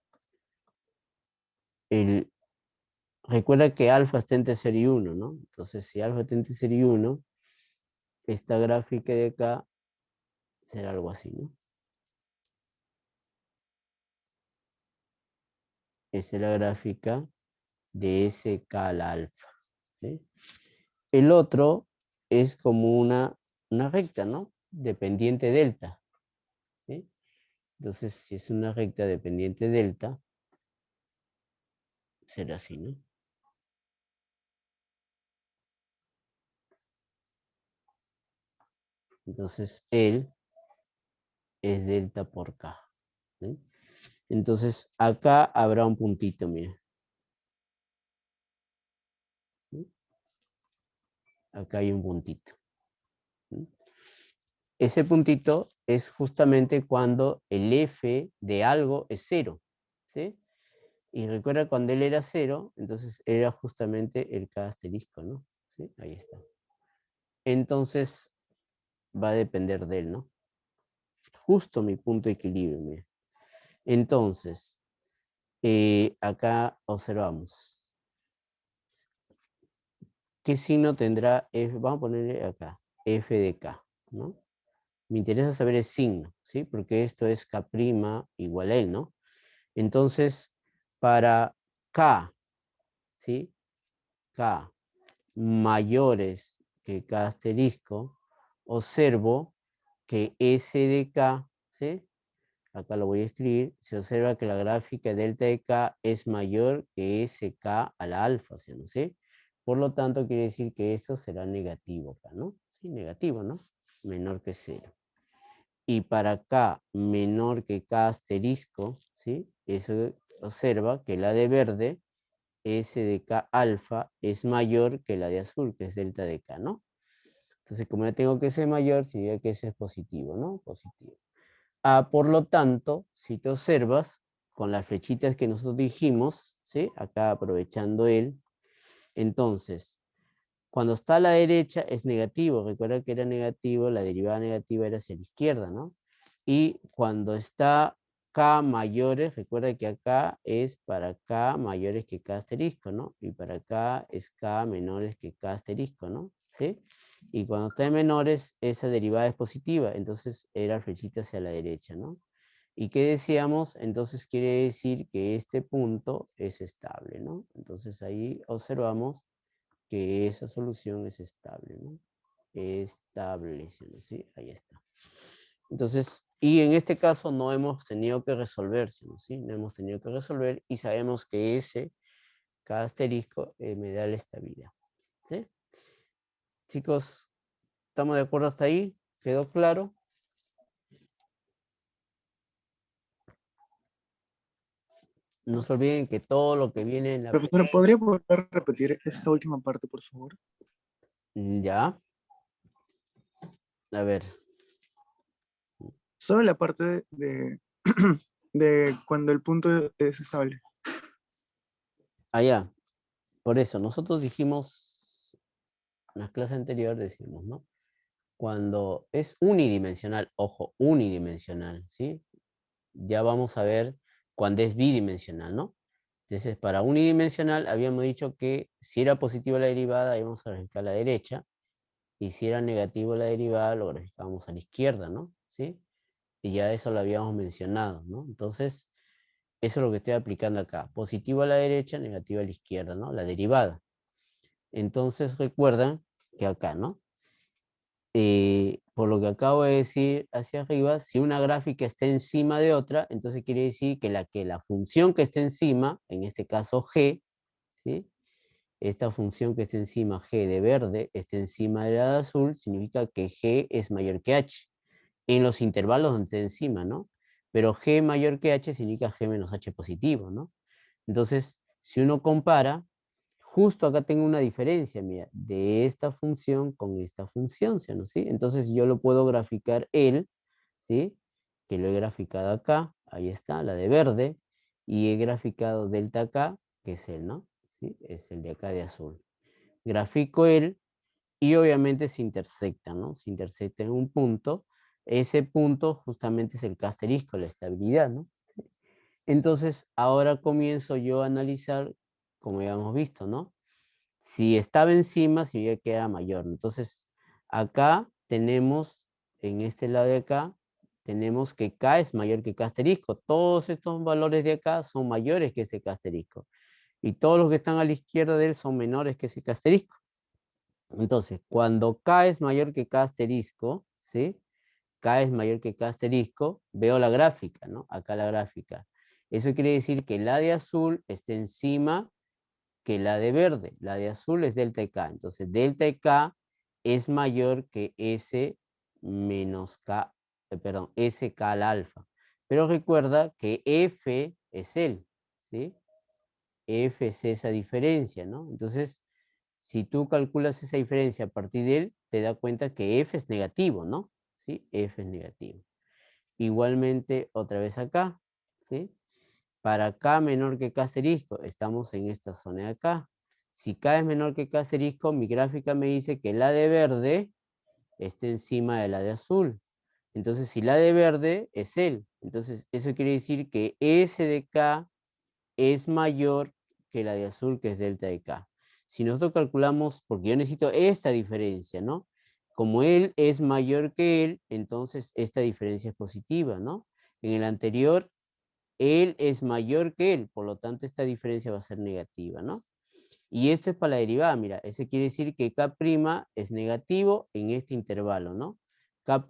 Recuerda que alfa está entre 0 y 1, ¿no? Entonces, si alfa está entre 0 y 1, esta gráfica de acá será algo así, ¿no? Esa es la gráfica de SK al alfa, ¿sí? El otro es como una recta, ¿no? Dependiente delta, ¿sí? Entonces, si es una recta dependiente delta, será así, ¿no? Entonces, él es delta por K, ¿sí? Entonces, acá habrá un puntito, mira. ¿Sí? Acá hay un puntito. ¿Sí? Ese puntito es justamente cuando el F de algo es 0, ¿sí? Y recuerda cuando él era 0, entonces era justamente el K asterisco, ¿no? ¿Sí? Ahí está. Entonces va a depender de él, ¿no? Justo mi punto de equilibrio, mira. Entonces, acá observamos. ¿Qué signo tendrá F? Vamos a ponerle acá, F de K, ¿no? Me interesa saber el signo, ¿sí? Porque esto es K' igual a él, ¿no? Entonces, para K, ¿sí? K mayores que K asterisco, observo que S de K, ¿sí? Acá lo voy a escribir, se observa que la gráfica delta de K es mayor que SK a la alfa, ¿sí? ¿No? ¿Sí? Por lo tanto, quiere decir que esto será negativo acá, ¿no? Sí, negativo, ¿no? Menor que 0. Y para K menor que K asterisco, ¿sí? Eso observa que la de verde, S de K alfa, es mayor que la de azul, que es delta de K, ¿no? Entonces, como ya tengo que ser mayor, significa que ese es positivo, ¿no? Positivo. Por lo tanto, si te observas, con las flechitas que nosotros dijimos, ¿sí? Acá aprovechando él, entonces, cuando está a la derecha es negativo, recuerda que era negativo, la derivada negativa era hacia la izquierda, ¿no? Y cuando está K mayores, recuerda que acá es para K mayores que K asterisco, ¿no? Y para acá es K menores que K asterisco, ¿no? ¿Sí? Y cuando está en menores, esa derivada es positiva, entonces era flechita hacia la derecha, ¿no? ¿Y qué decíamos? Entonces quiere decir que este punto es estable, ¿no? Entonces ahí observamos que esa solución es estable, ¿no? Estable, ¿sí? Ahí está. Entonces, y en este caso no hemos tenido que resolver, ¿sí? No hemos tenido que resolver y sabemos que ese, cada asterisco, me da la estabilidad, ¿sí? Chicos, ¿estamos de acuerdo hasta ahí? ¿Quedó claro? No se olviden que todo lo que viene en la... Profesor, ¿podría volver a repetir esta última parte, por favor? Ya, a ver. Solo la parte de cuando el punto es estable. Allá, por eso, nosotros dijimos, en la clase anterior decimos, ¿no? Cuando es unidimensional, ojo, unidimensional, ¿sí? Ya vamos a ver cuando es bidimensional, ¿no? Entonces, para unidimensional habíamos dicho que si era positiva la derivada, íbamos a graficar a la derecha, y si era negativo la derivada, lo graficábamos a la izquierda, ¿no? ¿Sí? Y ya eso lo habíamos mencionado, ¿no? Entonces, eso es lo que estoy aplicando acá. Positivo a la derecha, negativo a la izquierda, ¿no? La derivada. Entonces, recuerdan que acá, ¿no? Por lo que acabo de decir hacia arriba, si una gráfica está encima de otra, entonces quiere decir que la función que está encima, en este caso g, ¿sí? Esta función que está encima, g de verde, está encima de la de azul, significa que g es mayor que h, en los intervalos donde está encima, ¿no? Pero g mayor que h significa g menos h positivo, ¿no? Entonces, si uno compara, justo acá tengo una diferencia, mira, de esta función con esta función, ¿sí? ¿No? ¿Sí? Entonces yo lo puedo graficar él, ¿sí? Que lo he graficado acá, ahí está, la de verde, y he graficado delta acá, que es él, ¿no? ¿Sí? Es el de acá de azul. Grafico él, y obviamente se intersectan, ¿no? Se intersectan en un punto, ese punto justamente es el asterisco, la estabilidad, ¿no? Entonces, ahora comienzo yo a analizar, como ya hemos visto, ¿no? Si estaba encima, significa que era mayor. Entonces, acá tenemos, en este lado de acá, tenemos que K es mayor que K asterisco. Todos estos valores de acá son mayores que ese K asterisco. Y todos los que están a la izquierda de él son menores que ese K asterisco. Entonces, cuando K es mayor que K asterisco, ¿sí? K es mayor que K asterisco, veo la gráfica, ¿no? Acá la gráfica. Eso quiere decir que la de azul está encima que la de verde. La de azul es delta de K. Entonces, delta de K es mayor que S menos K, perdón, SK al alfa. Pero recuerda que F es él, ¿sí? F es esa diferencia, ¿no? Entonces, si tú calculas esa diferencia a partir de él, te das cuenta que F es negativo, ¿no? ¿Sí? F es negativo. Igualmente, otra vez acá, ¿sí? Para K menor que K asterisco, estamos en esta zona de acá. Si K es menor que K asterisco, mi gráfica me dice que la de verde está encima de la de azul. Entonces, si la de verde es él, entonces eso quiere decir que S de K es mayor que la de azul, que es delta de K. Si nosotros calculamos, porque yo necesito esta diferencia, ¿no? Como él es mayor que él, entonces esta diferencia es positiva, ¿no? En el anterior él es mayor que él, por lo tanto esta diferencia va a ser negativa, ¿no? Y esto es para la derivada, mira, eso quiere decir que K' es negativo en este intervalo, ¿no? K'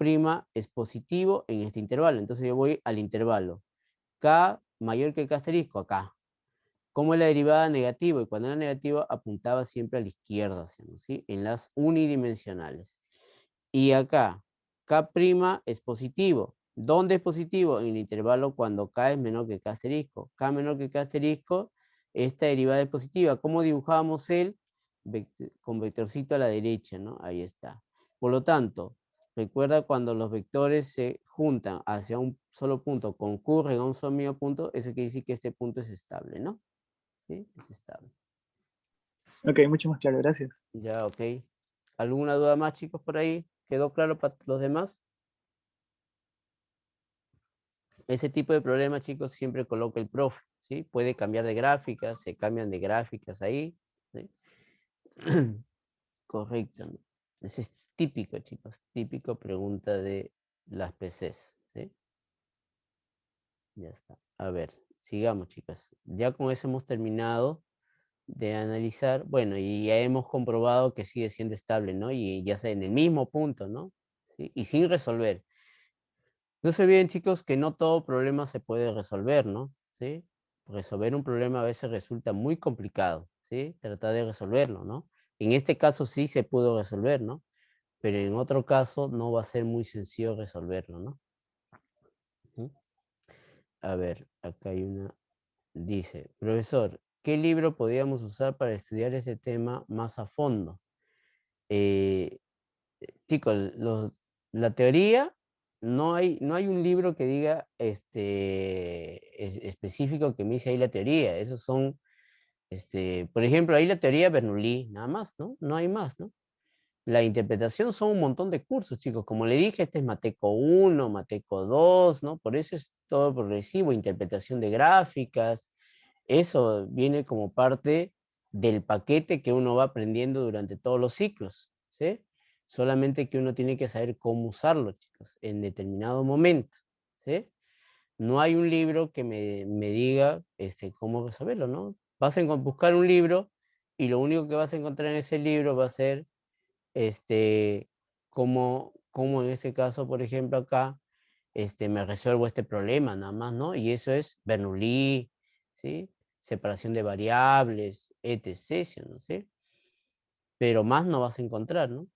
es positivo en este intervalo, entonces yo voy al intervalo. K mayor que K asterisco, acá. ¿Cómo es la derivada negativa? Y cuando era negativa apuntaba siempre a la izquierda, ¿sí? En las unidimensionales. Y acá, K' es positivo. ¿Dónde es positivo? En el intervalo cuando K es menor que K asterisco. K menor que K asterisco, esta derivada es positiva. ¿Cómo dibujamos él? Con vectorcito a la derecha, ¿no? Ahí está. Por lo tanto, recuerda cuando los vectores se juntan hacia un solo punto, concurren a un solo mismo punto, eso quiere decir que este punto es estable, ¿no? ¿Sí? Es estable. Ok, mucho más claro, gracias. Ya, ok. ¿Alguna duda más, chicos, por ahí? ¿Quedó claro para los demás? Ese tipo de problema, chicos, siempre coloca el profe, ¿sí? Puede cambiar de gráficas, se cambian de gráficas ahí, ¿sí? Correcto, ¿no? Ese es típico, chicos, típico pregunta de las PCs, ¿sí? Ya está. A ver, sigamos, chicas. Ya con eso hemos terminado de analizar, bueno, y ya hemos comprobado que sigue siendo estable, ¿no? Y ya sea en el mismo punto, ¿no? ¿Sí? Y sin resolver. No se olviden, chicos, que no todo problema se puede resolver, ¿no? ¿Sí? Resolver un problema a veces resulta muy complicado, ¿sí? Tratar de resolverlo, ¿no? En este caso sí se pudo resolver, ¿no? Pero en otro caso no va a ser muy sencillo resolverlo, ¿no? Ujú. A ver, acá hay una. Dice, profesor, ¿qué libro podríamos usar para estudiar este tema más a fondo? Eh, Chicos, la teoría, no hay un libro que diga específico que me dice ahí la teoría. Esos son, por ejemplo, ahí la teoría Bernoulli, nada más, ¿no? No hay más, ¿no? La interpretación son un montón de cursos, chicos. Como le dije, este es Mateco 1, Mateco 2, ¿no? Por eso es todo progresivo, interpretación de gráficas. Eso viene como parte del paquete que uno va aprendiendo durante todos los ciclos, ¿sí? Solamente que uno tiene que saber cómo usarlo, chicos, en determinado momento, ¿sí? No hay un libro que me diga cómo resolverlo, ¿no? Vas a buscar un libro y lo único que vas a encontrar en ese libro va a ser como en este caso, por ejemplo, acá, me resuelvo este problema nada más, ¿no? Y eso es Bernoulli, ¿sí? Separación de variables, etc., ¿sí? ¿No? ¿Sí? Pero más no vas a encontrar, ¿no?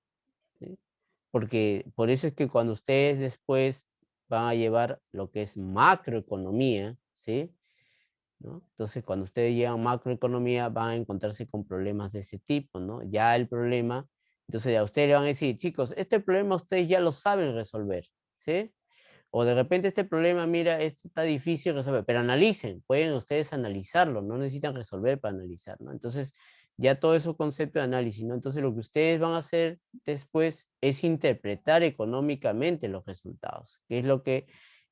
¿Sí? Porque por eso es que cuando ustedes después van a llevar lo que es macroeconomía, ¿sí? ¿No? Entonces, cuando ustedes llegan a macroeconomía, van a encontrarse con problemas de ese tipo, ¿no? Ya el problema, entonces a ustedes le van a decir, chicos, este problema ustedes ya lo saben resolver, ¿sí? O de repente este problema, mira, este está difícil de resolver, pero analicen, pueden ustedes analizarlo, no necesitan resolver para analizar, ¿no? Entonces, ya todo eso concepto de análisis, ¿no? Entonces, lo que ustedes van a hacer después es interpretar económicamente los resultados, que es lo que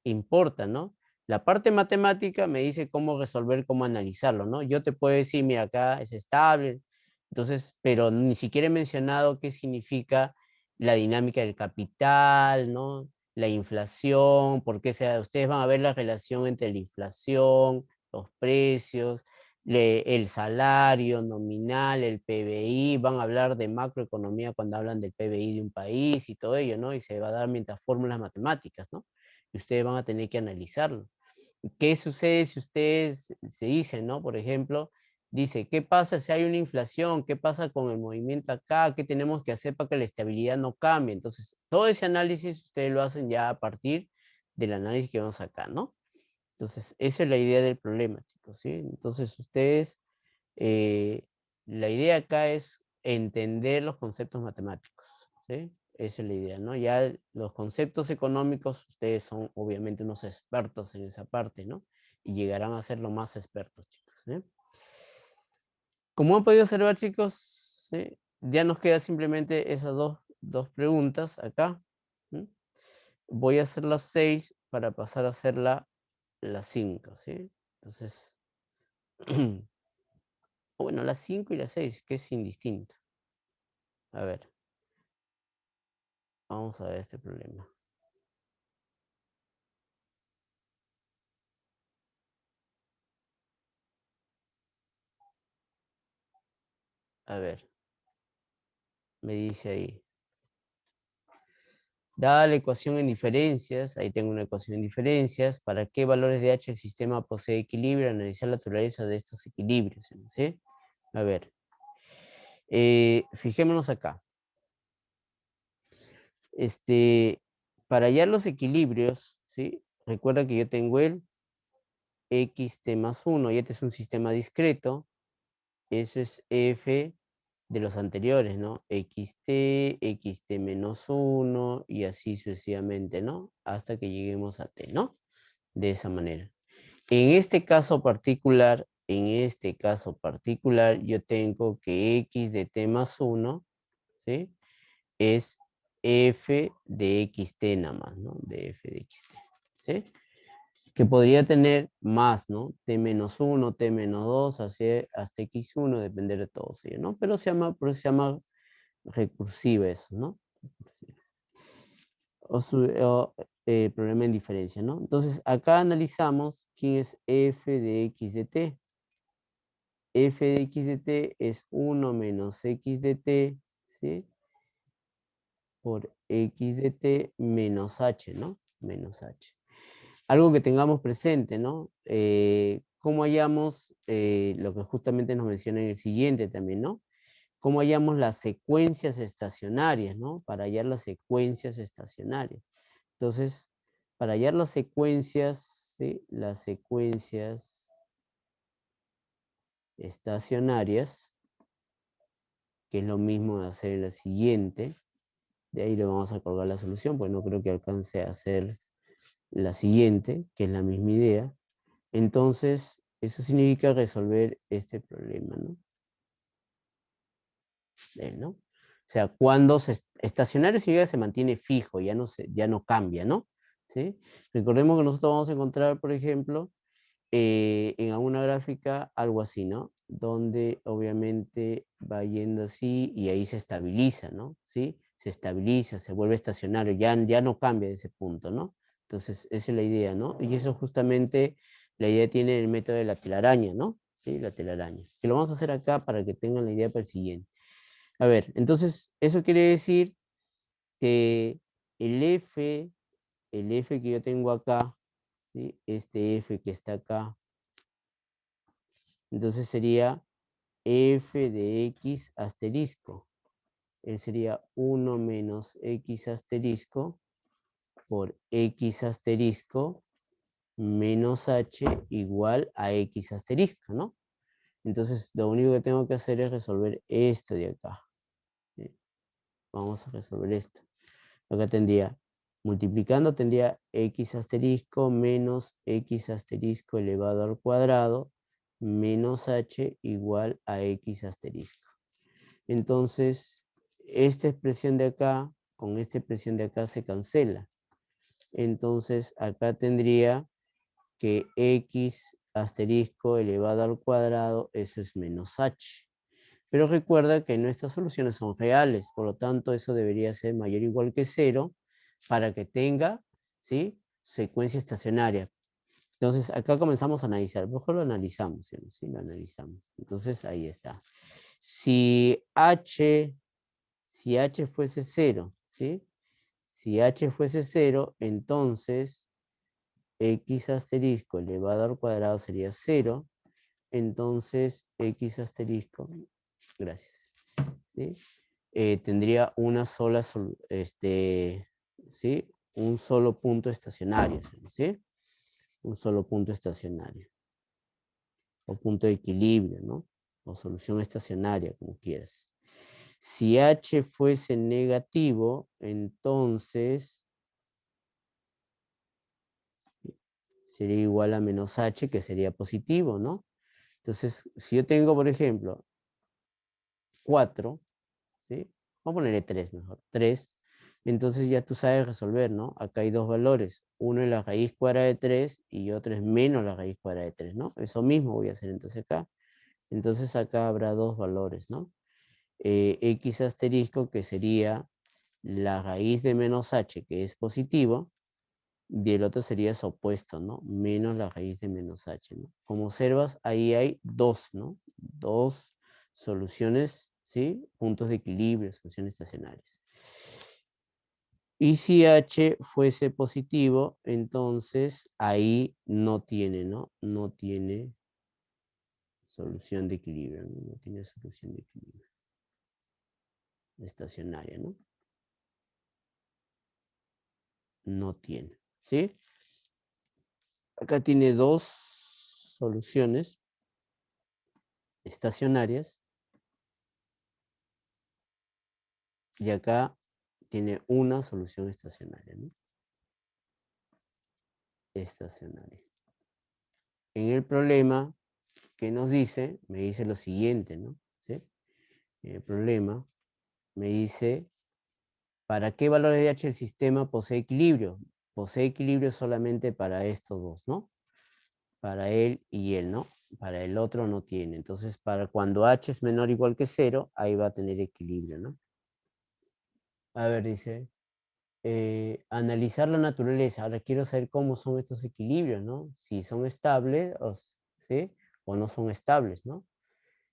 importa, ¿no? La parte matemática me dice cómo resolver, cómo analizarlo, ¿no? Yo te puedo decir, mira, acá es estable, entonces, pero ni siquiera he mencionado qué significa la dinámica del capital, ¿no? La inflación, porque ustedes van a ver la relación entre la inflación, los precios, el salario nominal, el PBI, van a hablar de macroeconomía cuando hablan del PBI de un país y todo ello, ¿no? Y se va a dar mientras fórmulas matemáticas, ¿no? Y ustedes van a tener que analizarlo. ¿Qué sucede si ustedes se dicen, ¿no? Por ejemplo, dice, ¿qué pasa si hay una inflación? ¿Qué pasa con el movimiento acá? ¿Qué tenemos que hacer para que la estabilidad no cambie? Entonces, todo ese análisis ustedes lo hacen ya a partir del análisis que vamos acá, ¿no? Entonces, esa es la idea del problema, chicos, ¿sí? Entonces, ustedes, eh, la idea acá es entender los conceptos matemáticos, ¿sí? Esa es la idea, ¿no? Ya los conceptos económicos, ustedes son obviamente unos expertos en esa parte, ¿no? Y llegarán a ser los más expertos, chicos, ¿sí? Como han podido observar, chicos, ¿sí? Ya nos queda simplemente esas dos preguntas acá. ¿Sí? Voy a hacer las 6 para pasar a hacer las 5, ¿sí? Entonces, bueno, las 5 y las 6, que es indistinto. A ver, vamos a ver este problema. A ver, me dice ahí. Dada la ecuación en diferencias, ahí tengo una ecuación en diferencias, ¿para qué valores de H el sistema posee equilibrio? Analizar la naturaleza de estos equilibrios, ¿sí? A ver, fijémonos acá. Para hallar los equilibrios, ¿sí? Recuerda que yo tengo el xt más 1, y este es un sistema discreto, eso es f de los anteriores, ¿no? xt menos 1, y así sucesivamente, ¿no? Hasta que lleguemos a t, ¿no? De esa manera. En este caso particular, yo tengo que x de t más 1, ¿sí? Es f de xt nada más, ¿no? De f de xt, ¿sí? Que podría tener más, ¿no? T menos 1, T menos 2, hasta X1, depender de todos ellos, ¿no? Pero por eso se llama recursiva eso, ¿no? Problema en diferencia, ¿no? Entonces, acá analizamos quién es f de x de t. F de x de t es 1 menos x de t, ¿sí? Por x de t menos h, ¿no? Menos h. Algo que tengamos presente, ¿no? ¿Cómo hallamos lo que justamente nos menciona en el siguiente también, ¿no? ¿Cómo hallamos las secuencias estacionarias, ¿no? Para hallar las secuencias estacionarias. Entonces, para hallar las secuencias, ¿sí? Las secuencias estacionarias, que es lo mismo de hacer la siguiente, de ahí le vamos a colgar la solución, pues no creo que alcance a hacer la siguiente, que es la misma idea. Entonces, eso significa resolver este problema, ¿no? ¿No? O sea, cuando estacionario significa que se mantiene fijo, ya no cambia, ¿no? ¿Sí? Recordemos que nosotros vamos a encontrar, por ejemplo, en alguna gráfica algo así, ¿no? Donde obviamente va yendo así y ahí se estabiliza, ¿no? ¿Sí? Se estabiliza, se vuelve estacionario, ya no cambia de ese punto, ¿no? Entonces, esa es la idea, ¿no? Y eso justamente la idea tiene el método de la telaraña, ¿no? ¿Sí? La telaraña. Que lo vamos a hacer acá para que tengan la idea para el siguiente. A ver, entonces, eso quiere decir que el F que yo tengo acá, ¿sí? Este F que está acá, entonces sería f de x asterisco. Sería 1 menos x asterisco por x asterisco menos h igual a x asterisco, ¿no? Entonces, lo único que tengo que hacer es resolver esto de acá. ¿Sí? Vamos a resolver esto. Acá tendría, multiplicando, tendría x asterisco menos x asterisco elevado al cuadrado menos h igual a x asterisco. Entonces, esta expresión de acá con esta expresión de acá se cancela. Entonces, acá tendría que x asterisco elevado al cuadrado, eso es menos h. Pero recuerda que nuestras soluciones son reales, por lo tanto, eso debería ser mayor o igual que 0 para que tenga, ¿sí? Secuencia estacionaria. Entonces, acá comenzamos a analizar. Mejor lo analizamos, ¿sí? Lo analizamos. Entonces, ahí está. Si h fuese 0, ¿sí? Si h fuese 0, entonces x asterisco elevado al cuadrado sería 0. Entonces x asterisco, gracias, ¿sí? Tendría una sola, ¿sí? Un solo punto estacionario, ¿sí? Un solo punto estacionario. O punto de equilibrio, ¿no? O solución estacionaria, como quieras. Si h fuese negativo, entonces sería igual a menos h, que sería positivo, ¿no? Entonces, si yo tengo, por ejemplo, 4, ¿sí? Vamos a ponerle 3 mejor, 3. Entonces ya tú sabes resolver, ¿no? Acá hay dos valores. Uno es la raíz cuadrada de 3 y otro es menos la raíz cuadrada de 3, ¿no? Eso mismo voy a hacer entonces acá. Entonces acá habrá dos valores, ¿no? X asterisco, que sería la raíz de menos h, que es positivo, y el otro sería su opuesto, ¿no? Menos la raíz de menos h, ¿no? Como observas, ahí hay dos, ¿no? Dos soluciones, ¿sí? Puntos de equilibrio, soluciones estacionarias. Y si H fuese positivo, entonces ahí no tiene, ¿no? No tiene solución de equilibrio, ¿no? No tiene solución de equilibrio estacionaria, ¿no? No tiene, ¿sí? Acá tiene dos soluciones estacionarias y acá tiene una solución estacionaria, ¿no? Estacionaria. En el problema que nos dice, me dice lo siguiente, ¿no? ¿Sí? En el problema me dice, ¿para qué valores de H el sistema posee equilibrio? Posee equilibrio solamente para estos dos, ¿no? Para él y él, ¿no? Para el otro no tiene. Entonces, para cuando H es menor o igual que 0, ahí va a tener equilibrio, ¿no? A ver, dice, analizar la naturaleza. Ahora quiero saber cómo son estos equilibrios, ¿no? Si son estables, ¿sí? O no son estables, ¿no?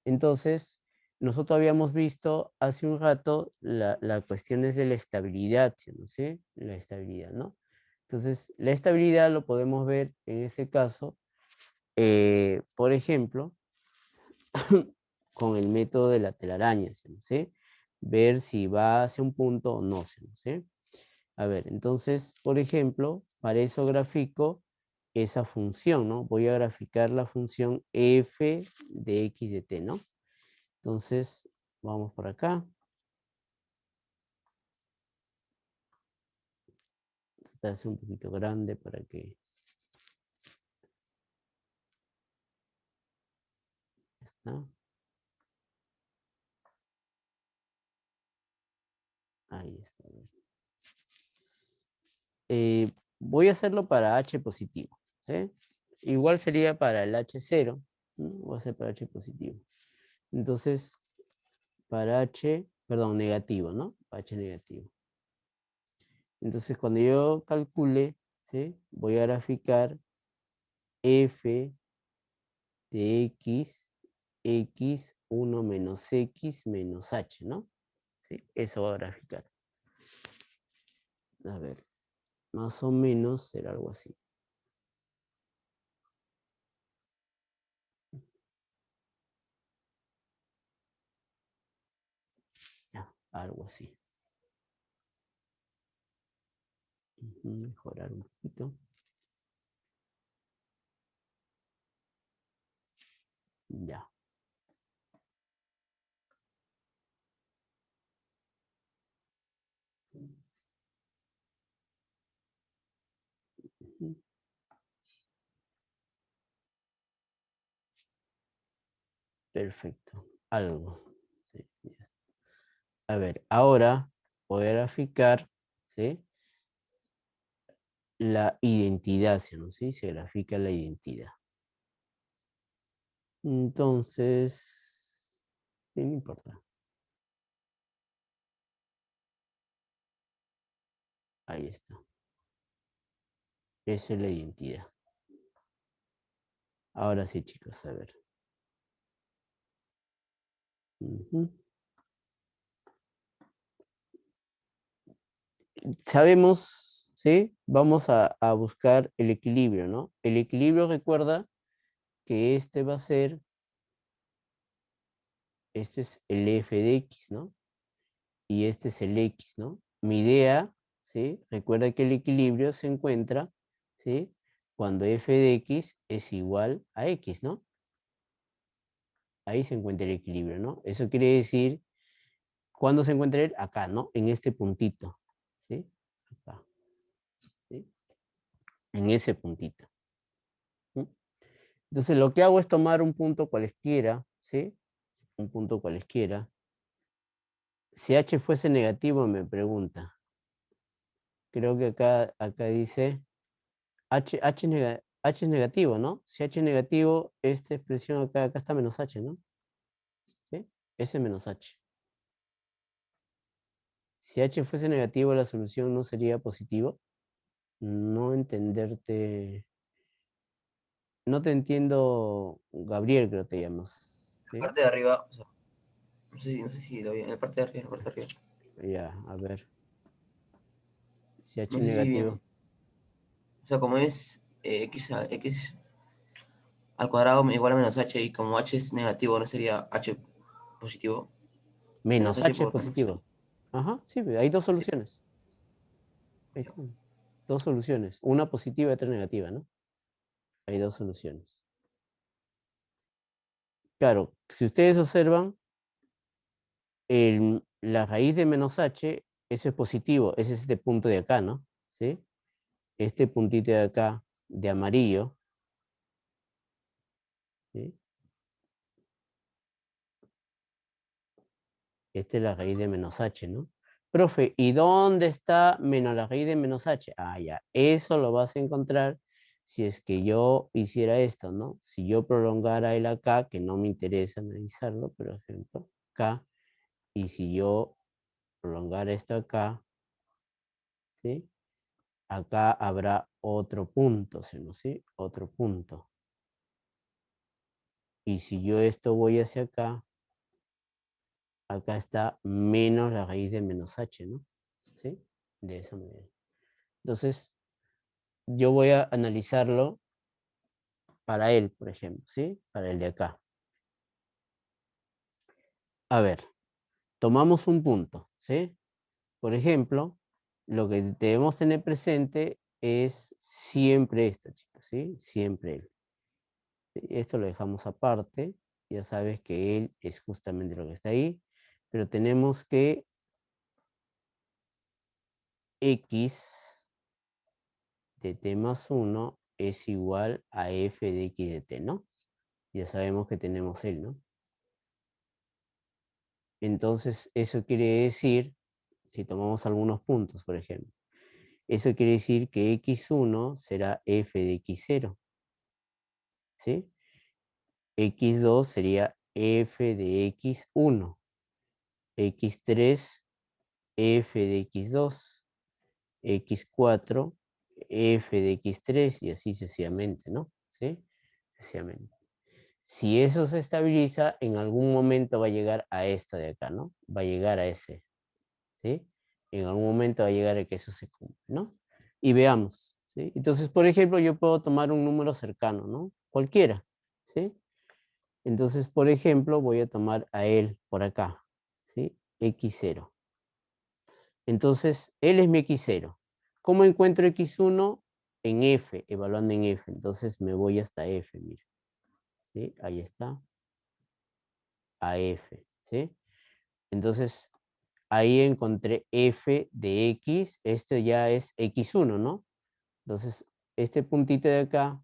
Entonces, nosotros habíamos visto hace un rato la cuestión es de la estabilidad, ¿no? ¿Sí? La estabilidad, ¿no? Entonces, la estabilidad lo podemos ver en este caso, por ejemplo, con el método de la telaraña, ¿sí? Ver si va hacia un punto o no, ¿sí? A ver, entonces, por ejemplo, para eso grafico esa función, ¿no? Voy a graficar la función f de x de t, ¿no? Entonces, vamos por acá. Esta es un poquito grande para que... ¿Está? Ahí está. Voy a hacerlo para h positivo, ¿sí? Igual sería para el h0, ¿no? Voy a hacer para h positivo. Entonces, para h, perdón, negativo, ¿no? Para h negativo. Entonces, cuando yo calcule, ¿sí? Voy a graficar f de x1 menos x menos h, ¿no? ¿Sí? Eso va a graficar. A ver, más o menos será algo así. Ya, algo así. Mejorar un poquito. Ya. Perfecto. Algo. Sí, ya. A ver, ahora voy a graficar, ¿sí? La identidad, ¿sí? Se grafica la identidad. Entonces, no importa. Ahí está. Esa es la identidad. Ahora sí, chicos, a ver. Sabemos, ¿sí? Vamos a buscar el equilibrio, ¿no? El equilibrio, recuerda que este va a ser, este es el f de x, ¿no? Y este es el x, ¿no? Mi idea, ¿sí? Recuerda que el equilibrio se encuentra, ¿sí? Cuando f de x es igual a x, ¿no? Ahí se encuentra el equilibrio, ¿no? Eso quiere decir, ¿cuándo se encuentra él? Acá, ¿no? En este puntito, ¿sí? Acá, ¿sí? En ese puntito. ¿Sí? Entonces lo que hago es tomar un punto cualesquiera, ¿sí? Un punto cualesquiera. Si h fuese negativo, me pregunta. Creo que acá dice h es negativo, ¿no? Si h es negativo, esta expresión acá está menos h, ¿no? ¿Sí? S menos h. Si h fuese negativo, la solución no sería positivo. No entenderte. No te entiendo, Gabriel, creo que te llamas. La ¿Sí? parte de arriba, o sea, No sé si lo vi, en la parte de arriba, en la parte de arriba. Ya, a ver. Si H No sé si bien. negativo. O sea, como es x al cuadrado igual a menos h, y como h es negativo, ¿no sería h positivo? Menos Menos h H es por menos h. positivo. Ajá, sí, hay dos Sí. soluciones. Ahí están. Dos soluciones. Una positiva y otra negativa, ¿no? Hay dos soluciones. Claro, si ustedes observan, la raíz de menos h, eso es positivo, ese es este punto de acá, ¿no? ¿Sí? Este puntito de acá, de amarillo, ¿sí? Esta es la raíz de menos h, ¿no? Profe, ¿y dónde está menos la raíz de menos h? Ah, ya, eso lo vas a encontrar si es que yo hiciera esto, ¿no? Si yo prolongara el acá, que no me interesa analizarlo, por ejemplo, acá, y si yo prolongara esto acá, ¿sí? Acá habrá otro punto, ¿sí? Otro punto. Y si yo esto voy hacia acá, acá está menos la raíz de menos h, ¿no? ¿Sí? De esa manera. Entonces, yo voy a analizarlo para él, por ejemplo, ¿sí? Para el de acá. A ver, tomamos un punto, ¿sí? Por ejemplo, lo que debemos tener presente es siempre esto, chicos, ¿sí? Siempre él. Esto lo dejamos aparte, ya sabes que él es justamente lo que está ahí, pero tenemos que x de t más 1 es igual a f de x de t, ¿no? Ya sabemos que tenemos él, ¿no? Entonces, eso quiere decir, si tomamos algunos puntos, por ejemplo, eso quiere decir que x1 será f de x0, ¿sí? x2 sería f de x1, x3 f de x2, x4, f de x3 y así sucesivamente, ¿no? ¿Sí? Sucesivamente. Si eso se estabiliza, en algún momento va a llegar a esto de acá, ¿no? Va a llegar a ese, ¿sí? En algún momento va a llegar a que eso se cumple, ¿no? Y veamos, ¿sí? Entonces, por ejemplo, yo puedo tomar un número cercano, ¿no? Cualquiera, ¿sí? Entonces, por ejemplo, voy a tomar a él por acá, ¿sí? X0. Entonces, él es mi X0. ¿Cómo encuentro X1? En F, evaluando en F. Entonces me voy hasta F, mira. ¿Sí? Ahí está. A F, ¿sí? Entonces, ahí encontré F de X. Este ya es X1, ¿no? Entonces, este puntito de acá,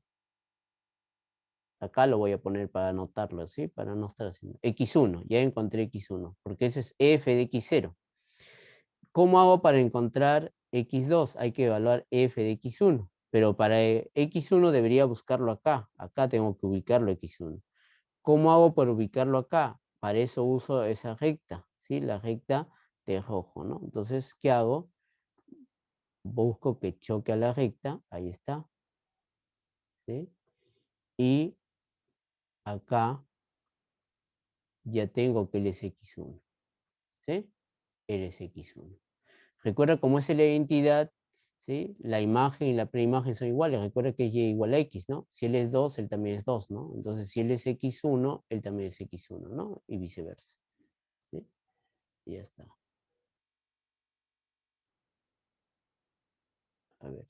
acá lo voy a poner para anotarlo, ¿sí? Para no estar haciendo. X1, ya encontré X1, porque ese es F de X0. ¿Cómo hago para encontrar X2? Hay que evaluar F de X1, pero para X1 debería buscarlo acá. Acá tengo que ubicarlo X1. ¿Cómo hago para ubicarlo acá? Para eso uso esa recta, ¿sí? La recta de rojo, ¿no? Entonces, ¿qué hago? Busco que choque a la recta, ahí está, ¿sí? Y acá ya tengo que él es X1, ¿sí? Él es X1. Recuerda cómo es la identidad, ¿sí? La imagen y la preimagen son iguales. Recuerda que es y igual a x, ¿no? Si él es 2, él también es 2, ¿no? Entonces, si él es x1, él también es x1, ¿no? Y viceversa, ¿sí? Y ya está. A ver.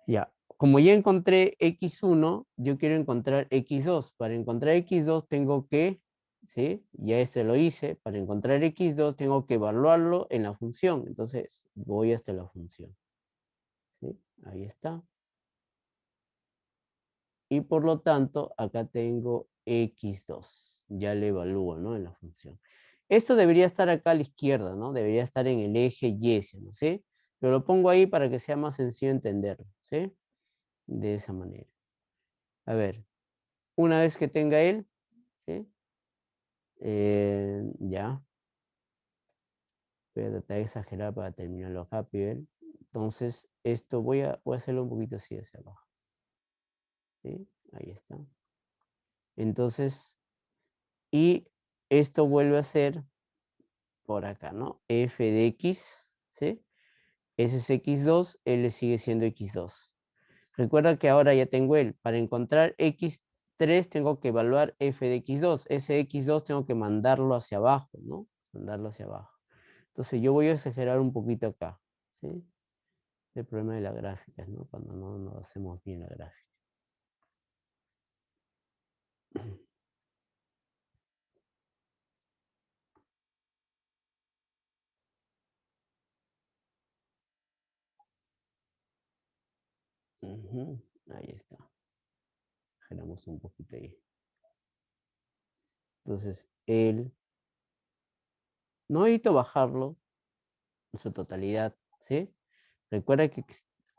Ya. Como ya encontré x1, yo quiero encontrar x2. Para encontrar x2 tengo que, ¿sí? Ya este lo hice. Para encontrar x2 tengo que evaluarlo en la función. Entonces, voy hasta la función, ¿sí? Ahí está. Y por lo tanto, acá tengo x2. Ya le evalúo, ¿no? En la función. Esto debería estar acá a la izquierda, ¿no? Debería estar en el eje y, ¿no? ¿Sí? Pero lo pongo ahí para que sea más sencillo entenderlo, ¿sí? De esa manera. A ver, una vez que tenga él, ¿sí? Ya. Voy a tratar de exagerar para terminarlo rápido. Entonces, esto voy a hacerlo un poquito así hacia abajo, ¿sí? Ahí está. Entonces, Y esto vuelve a ser por acá, ¿no? F de X, ¿sí? Ese es X2, L sigue siendo X2. Recuerda que ahora ya tengo L. Para encontrar X3 tengo que evaluar F de X2. Ese X2 tengo que mandarlo hacia abajo, ¿no? Mandarlo hacia abajo. Entonces yo voy a exagerar un poquito acá, ¿sí? El problema de las gráficas, ¿no? Cuando no hacemos bien la gráfica. Ujú, ahí está. Exageramos un poquito ahí. Entonces, no necesito bajarlo en su totalidad, ¿sí? Recuerda que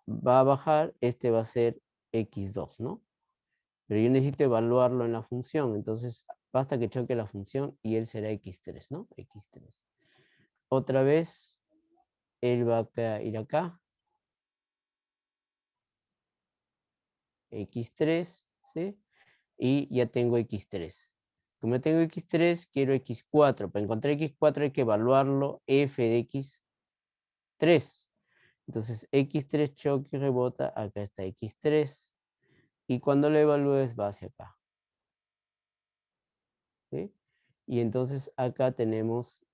va a bajar, este va a ser X2, ¿no? Pero yo necesito evaluarlo en la función, entonces basta que choque la función y él será X3, ¿no? X3. Otra vez, él va a ir acá. X3, ¿sí? Y ya tengo X3. Como tengo X3, quiero X4. Para encontrar X4 hay que evaluarlo F de X3. Entonces, X3 choque y rebota, acá está X3. Y cuando lo evalúes va hacia acá. ¿Sí? Y entonces acá tenemos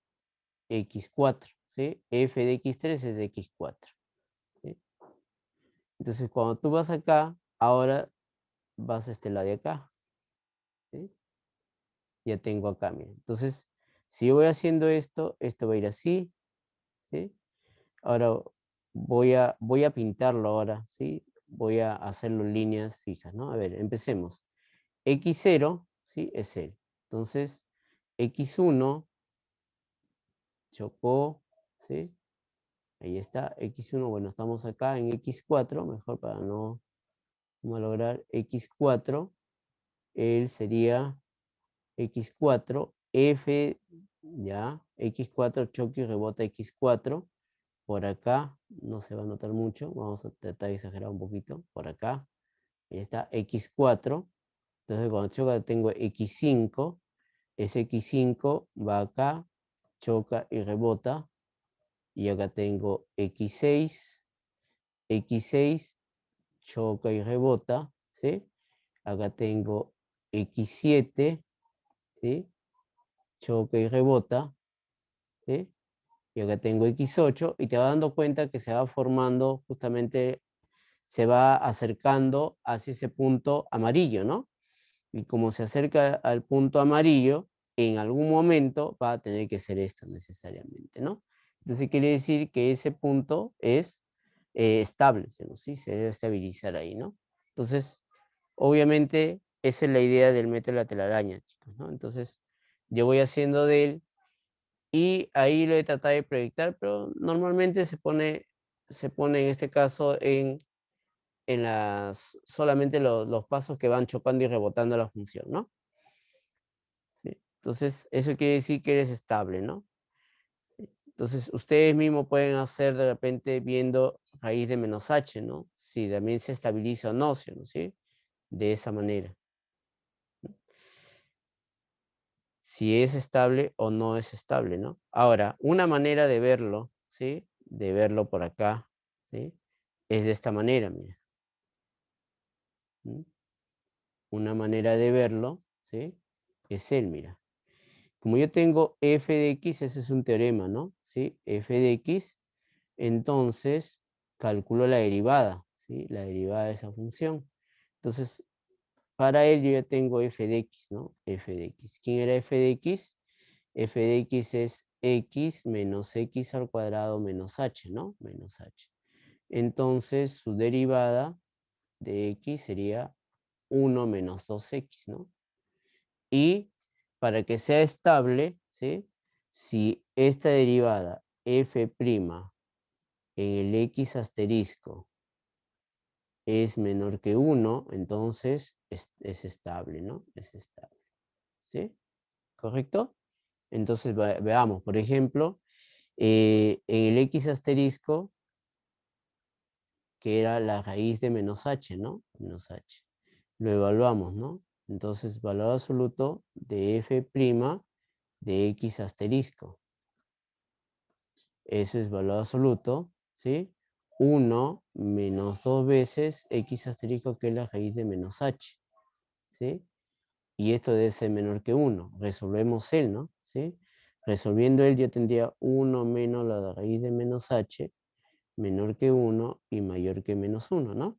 X4, ¿sí? F de X3 es de X4. ¿Sí? Entonces cuando tú vas acá, ahora vas a este lado de acá. ¿Sí? Ya tengo acá, mira. Entonces, si yo voy haciendo esto, esto va a ir así, ¿sí? Ahora voy a pintarlo ahora, ¿sí? Voy a hacerlo en líneas fijas, ¿no? A ver, empecemos. X0, ¿sí? Es él. Entonces, X1 chocó, ¿sí? Ahí está, X1, bueno, estamos acá en X4, mejor para no malograr X4, él sería X4, F, ya, X4 choque y rebota X4, por acá, no se va a notar mucho, vamos a tratar de exagerar un poquito, por acá, ahí está X4, entonces cuando choca tengo X5, ese X5 va acá, choca y rebota, y acá tengo X6, X6 choca y rebota, ¿sí? Acá tengo X7, ¿sí? Choca y rebota, ¿sí? Y acá tengo X8 y te vas dando cuenta que se va formando justamente, se va acercando hacia ese punto amarillo, ¿no? Y como se acerca al punto amarillo, en algún momento va a tener que ser esto necesariamente, ¿no? Entonces quiere decir que ese punto es estable, ¿no? ¿Sí? Se debe estabilizar ahí, ¿no? Entonces, obviamente, esa es la idea del método de la telaraña, chicos, ¿no? Entonces, yo voy haciendo de él y ahí lo he tratado de proyectar, pero normalmente se pone en este caso solamente los pasos que van chocando y rebotando la función, ¿no? ¿Sí? Entonces, eso quiere decir que eres estable, ¿no? Entonces, ustedes mismos pueden hacer de repente viendo raíz de menos h, ¿no? Si también se estabiliza o no, ¿sí? De esa manera. Si es estable o no es estable, ¿no? Ahora, una manera de verlo, ¿sí? De verlo por acá, ¿sí? Es de esta manera, mira. ¿Mm? Una manera de verlo, ¿sí? Es él, mira. Como yo tengo f de x, ese es un teorema, ¿no? ¿Sí? F de x, entonces calculo la derivada, ¿sí? La derivada de esa función. Entonces, para él yo ya tengo f de x, ¿no? F de x. ¿Quién era f de x? F de x es x menos x al cuadrado menos h, ¿no? Menos h. Entonces, su derivada de x sería 1 menos 2x, ¿no? Y para que sea estable, ¿sí? Si esta derivada f' en el x asterisco es menor que 1, entonces es estable, ¿no? Es estable. ¿Sí? ¿Correcto? Entonces veamos, por ejemplo, en el x asterisco, que era la raíz de menos h, ¿no? Menos h. Lo evaluamos, ¿no? Entonces, valor absoluto de f' de x asterisco. Eso es valor absoluto, ¿sí? 1 menos 2 veces x asterisco, que es la raíz de menos h, ¿sí? Y esto debe ser menor que 1. Resolvemos él, ¿no? ¿Sí? Resolviendo él, yo tendría 1 menos la raíz de menos h, menor que 1 y mayor que menos 1, ¿no?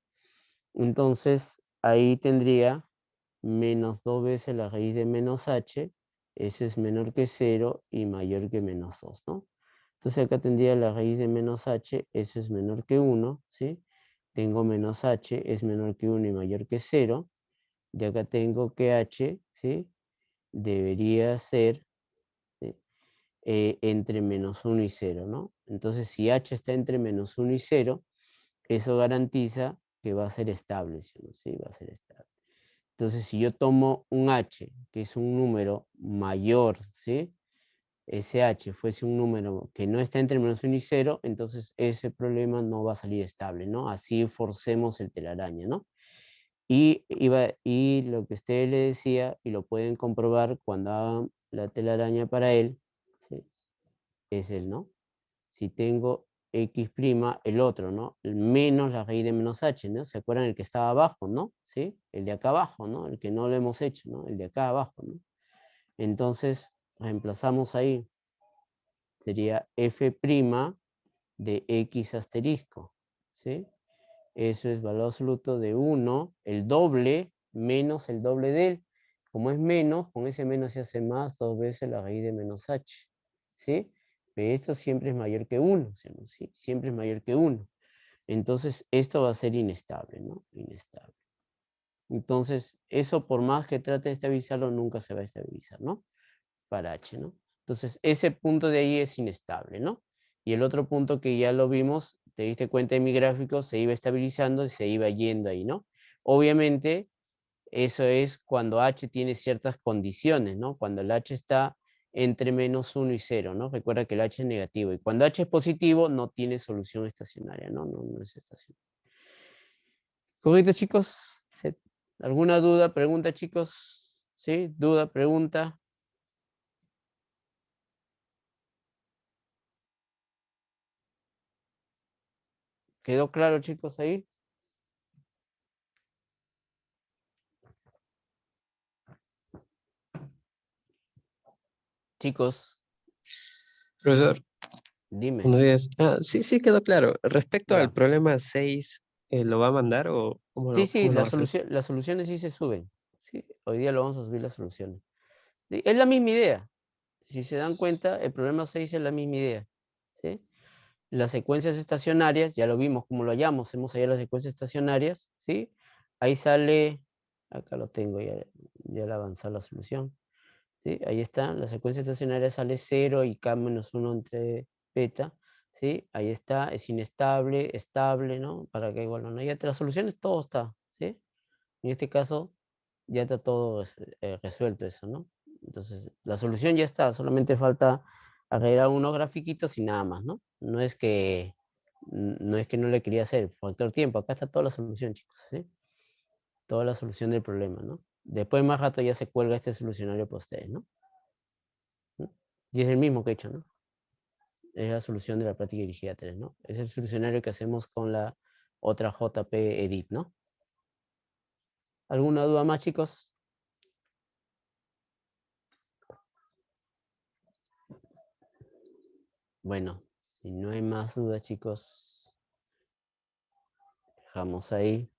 Entonces, ahí tendría menos 2 veces la raíz de menos h, eso es menor que 0 y mayor que menos 2, ¿no? Entonces acá tendría la raíz de menos h, eso es menor que 1, ¿sí? Tengo menos h, es menor que 1 y mayor que 0. Y acá tengo que h, ¿sí? Debería ser, ¿sí? Entre menos 1 y 0, ¿no? Entonces si h está entre menos 1 y 0, eso garantiza que va a ser estable, ¿sí? Va a ser estable. Entonces, si yo tomo un h, que es un número mayor, ¿sí? Ese h fuese un número que no está entre menos 1 y 0, entonces ese problema no va a salir estable, ¿no? Así forcemos el telaraña, ¿no? Y lo que usted le decía, y lo pueden comprobar cuando hagan la telaraña para él, ¿sí? Es el, ¿no? Si tengo x', el otro, ¿no? El menos la raíz de menos h, ¿no? ¿Se acuerdan el que estaba abajo, ¿no? ¿Sí? El de acá abajo, ¿no? El que no lo hemos hecho, ¿no? El de acá abajo, ¿no? Entonces, reemplazamos ahí. Sería f' de x asterisco, ¿sí? Eso es valor absoluto de 1, el doble, menos el doble de él. Como es menos, con ese menos se hace más 2 veces la raíz de menos h, ¿sí? Pero esto siempre es mayor que 1, ¿sí? Siempre es mayor que 1. Entonces, esto va a ser inestable, ¿no? Inestable. Entonces, eso por más que trate de estabilizarlo, nunca se va a estabilizar, ¿no? Para h, ¿no? Entonces, ese punto de ahí es inestable, ¿no? Y el otro punto que ya lo vimos, te diste cuenta en mi gráfico, se iba estabilizando y se iba yendo ahí, ¿no? Obviamente, eso es cuando h tiene ciertas condiciones, ¿no? Cuando el h está entre menos 1 y 0, ¿no? Recuerda que el h es negativo. Y cuando h es positivo, no tiene solución estacionaria, ¿no? No es estacionaria. ¿Correcto, chicos? ¿Alguna duda, pregunta, chicos? ¿Sí? ¿Duda, pregunta? ¿Quedó claro, chicos, ahí? Chicos, Profesor, dime. buenos días. Sí, sí, quedó claro. Respecto al Ya. problema 6, ¿lo va a mandar o Sí, sí, cómo lo va a hacer? las soluciones sí se suben. Sí, hoy día lo vamos a subir las soluciones. Sí, es la misma idea. Si se dan cuenta, el problema 6 es la misma idea. ¿Sí? Las secuencias estacionarias, ya lo vimos como lo hallamos, hemos hallado las secuencias estacionarias, ¿sí? Ahí sale, acá lo tengo, ya le avanzó la solución. ¿Sí? Ahí está, la secuencia estacionaria sale 0 y k-1 entre beta, ¿sí? Ahí está, es inestable, estable, ¿no? Para que igual no haya las soluciones, todo está, ¿sí? En este caso, ya está todo resuelto eso, ¿no? Entonces, la solución ya está, solamente falta agregar unos grafiquitos y nada más, ¿no? No es que no le quería hacer, factor tiempo, acá está toda la solución, chicos, ¿sí? Toda la solución del problema, ¿no? Después más rato ya se cuelga este solucionario para ustedes, ¿no? Y es el mismo que he hecho, ¿no? Es la solución de la práctica dirigida 3, ¿no? Es el solucionario que hacemos con la otra JP Edit, ¿no? ¿Alguna duda más, chicos? Bueno, si no hay más dudas, chicos, dejamos ahí.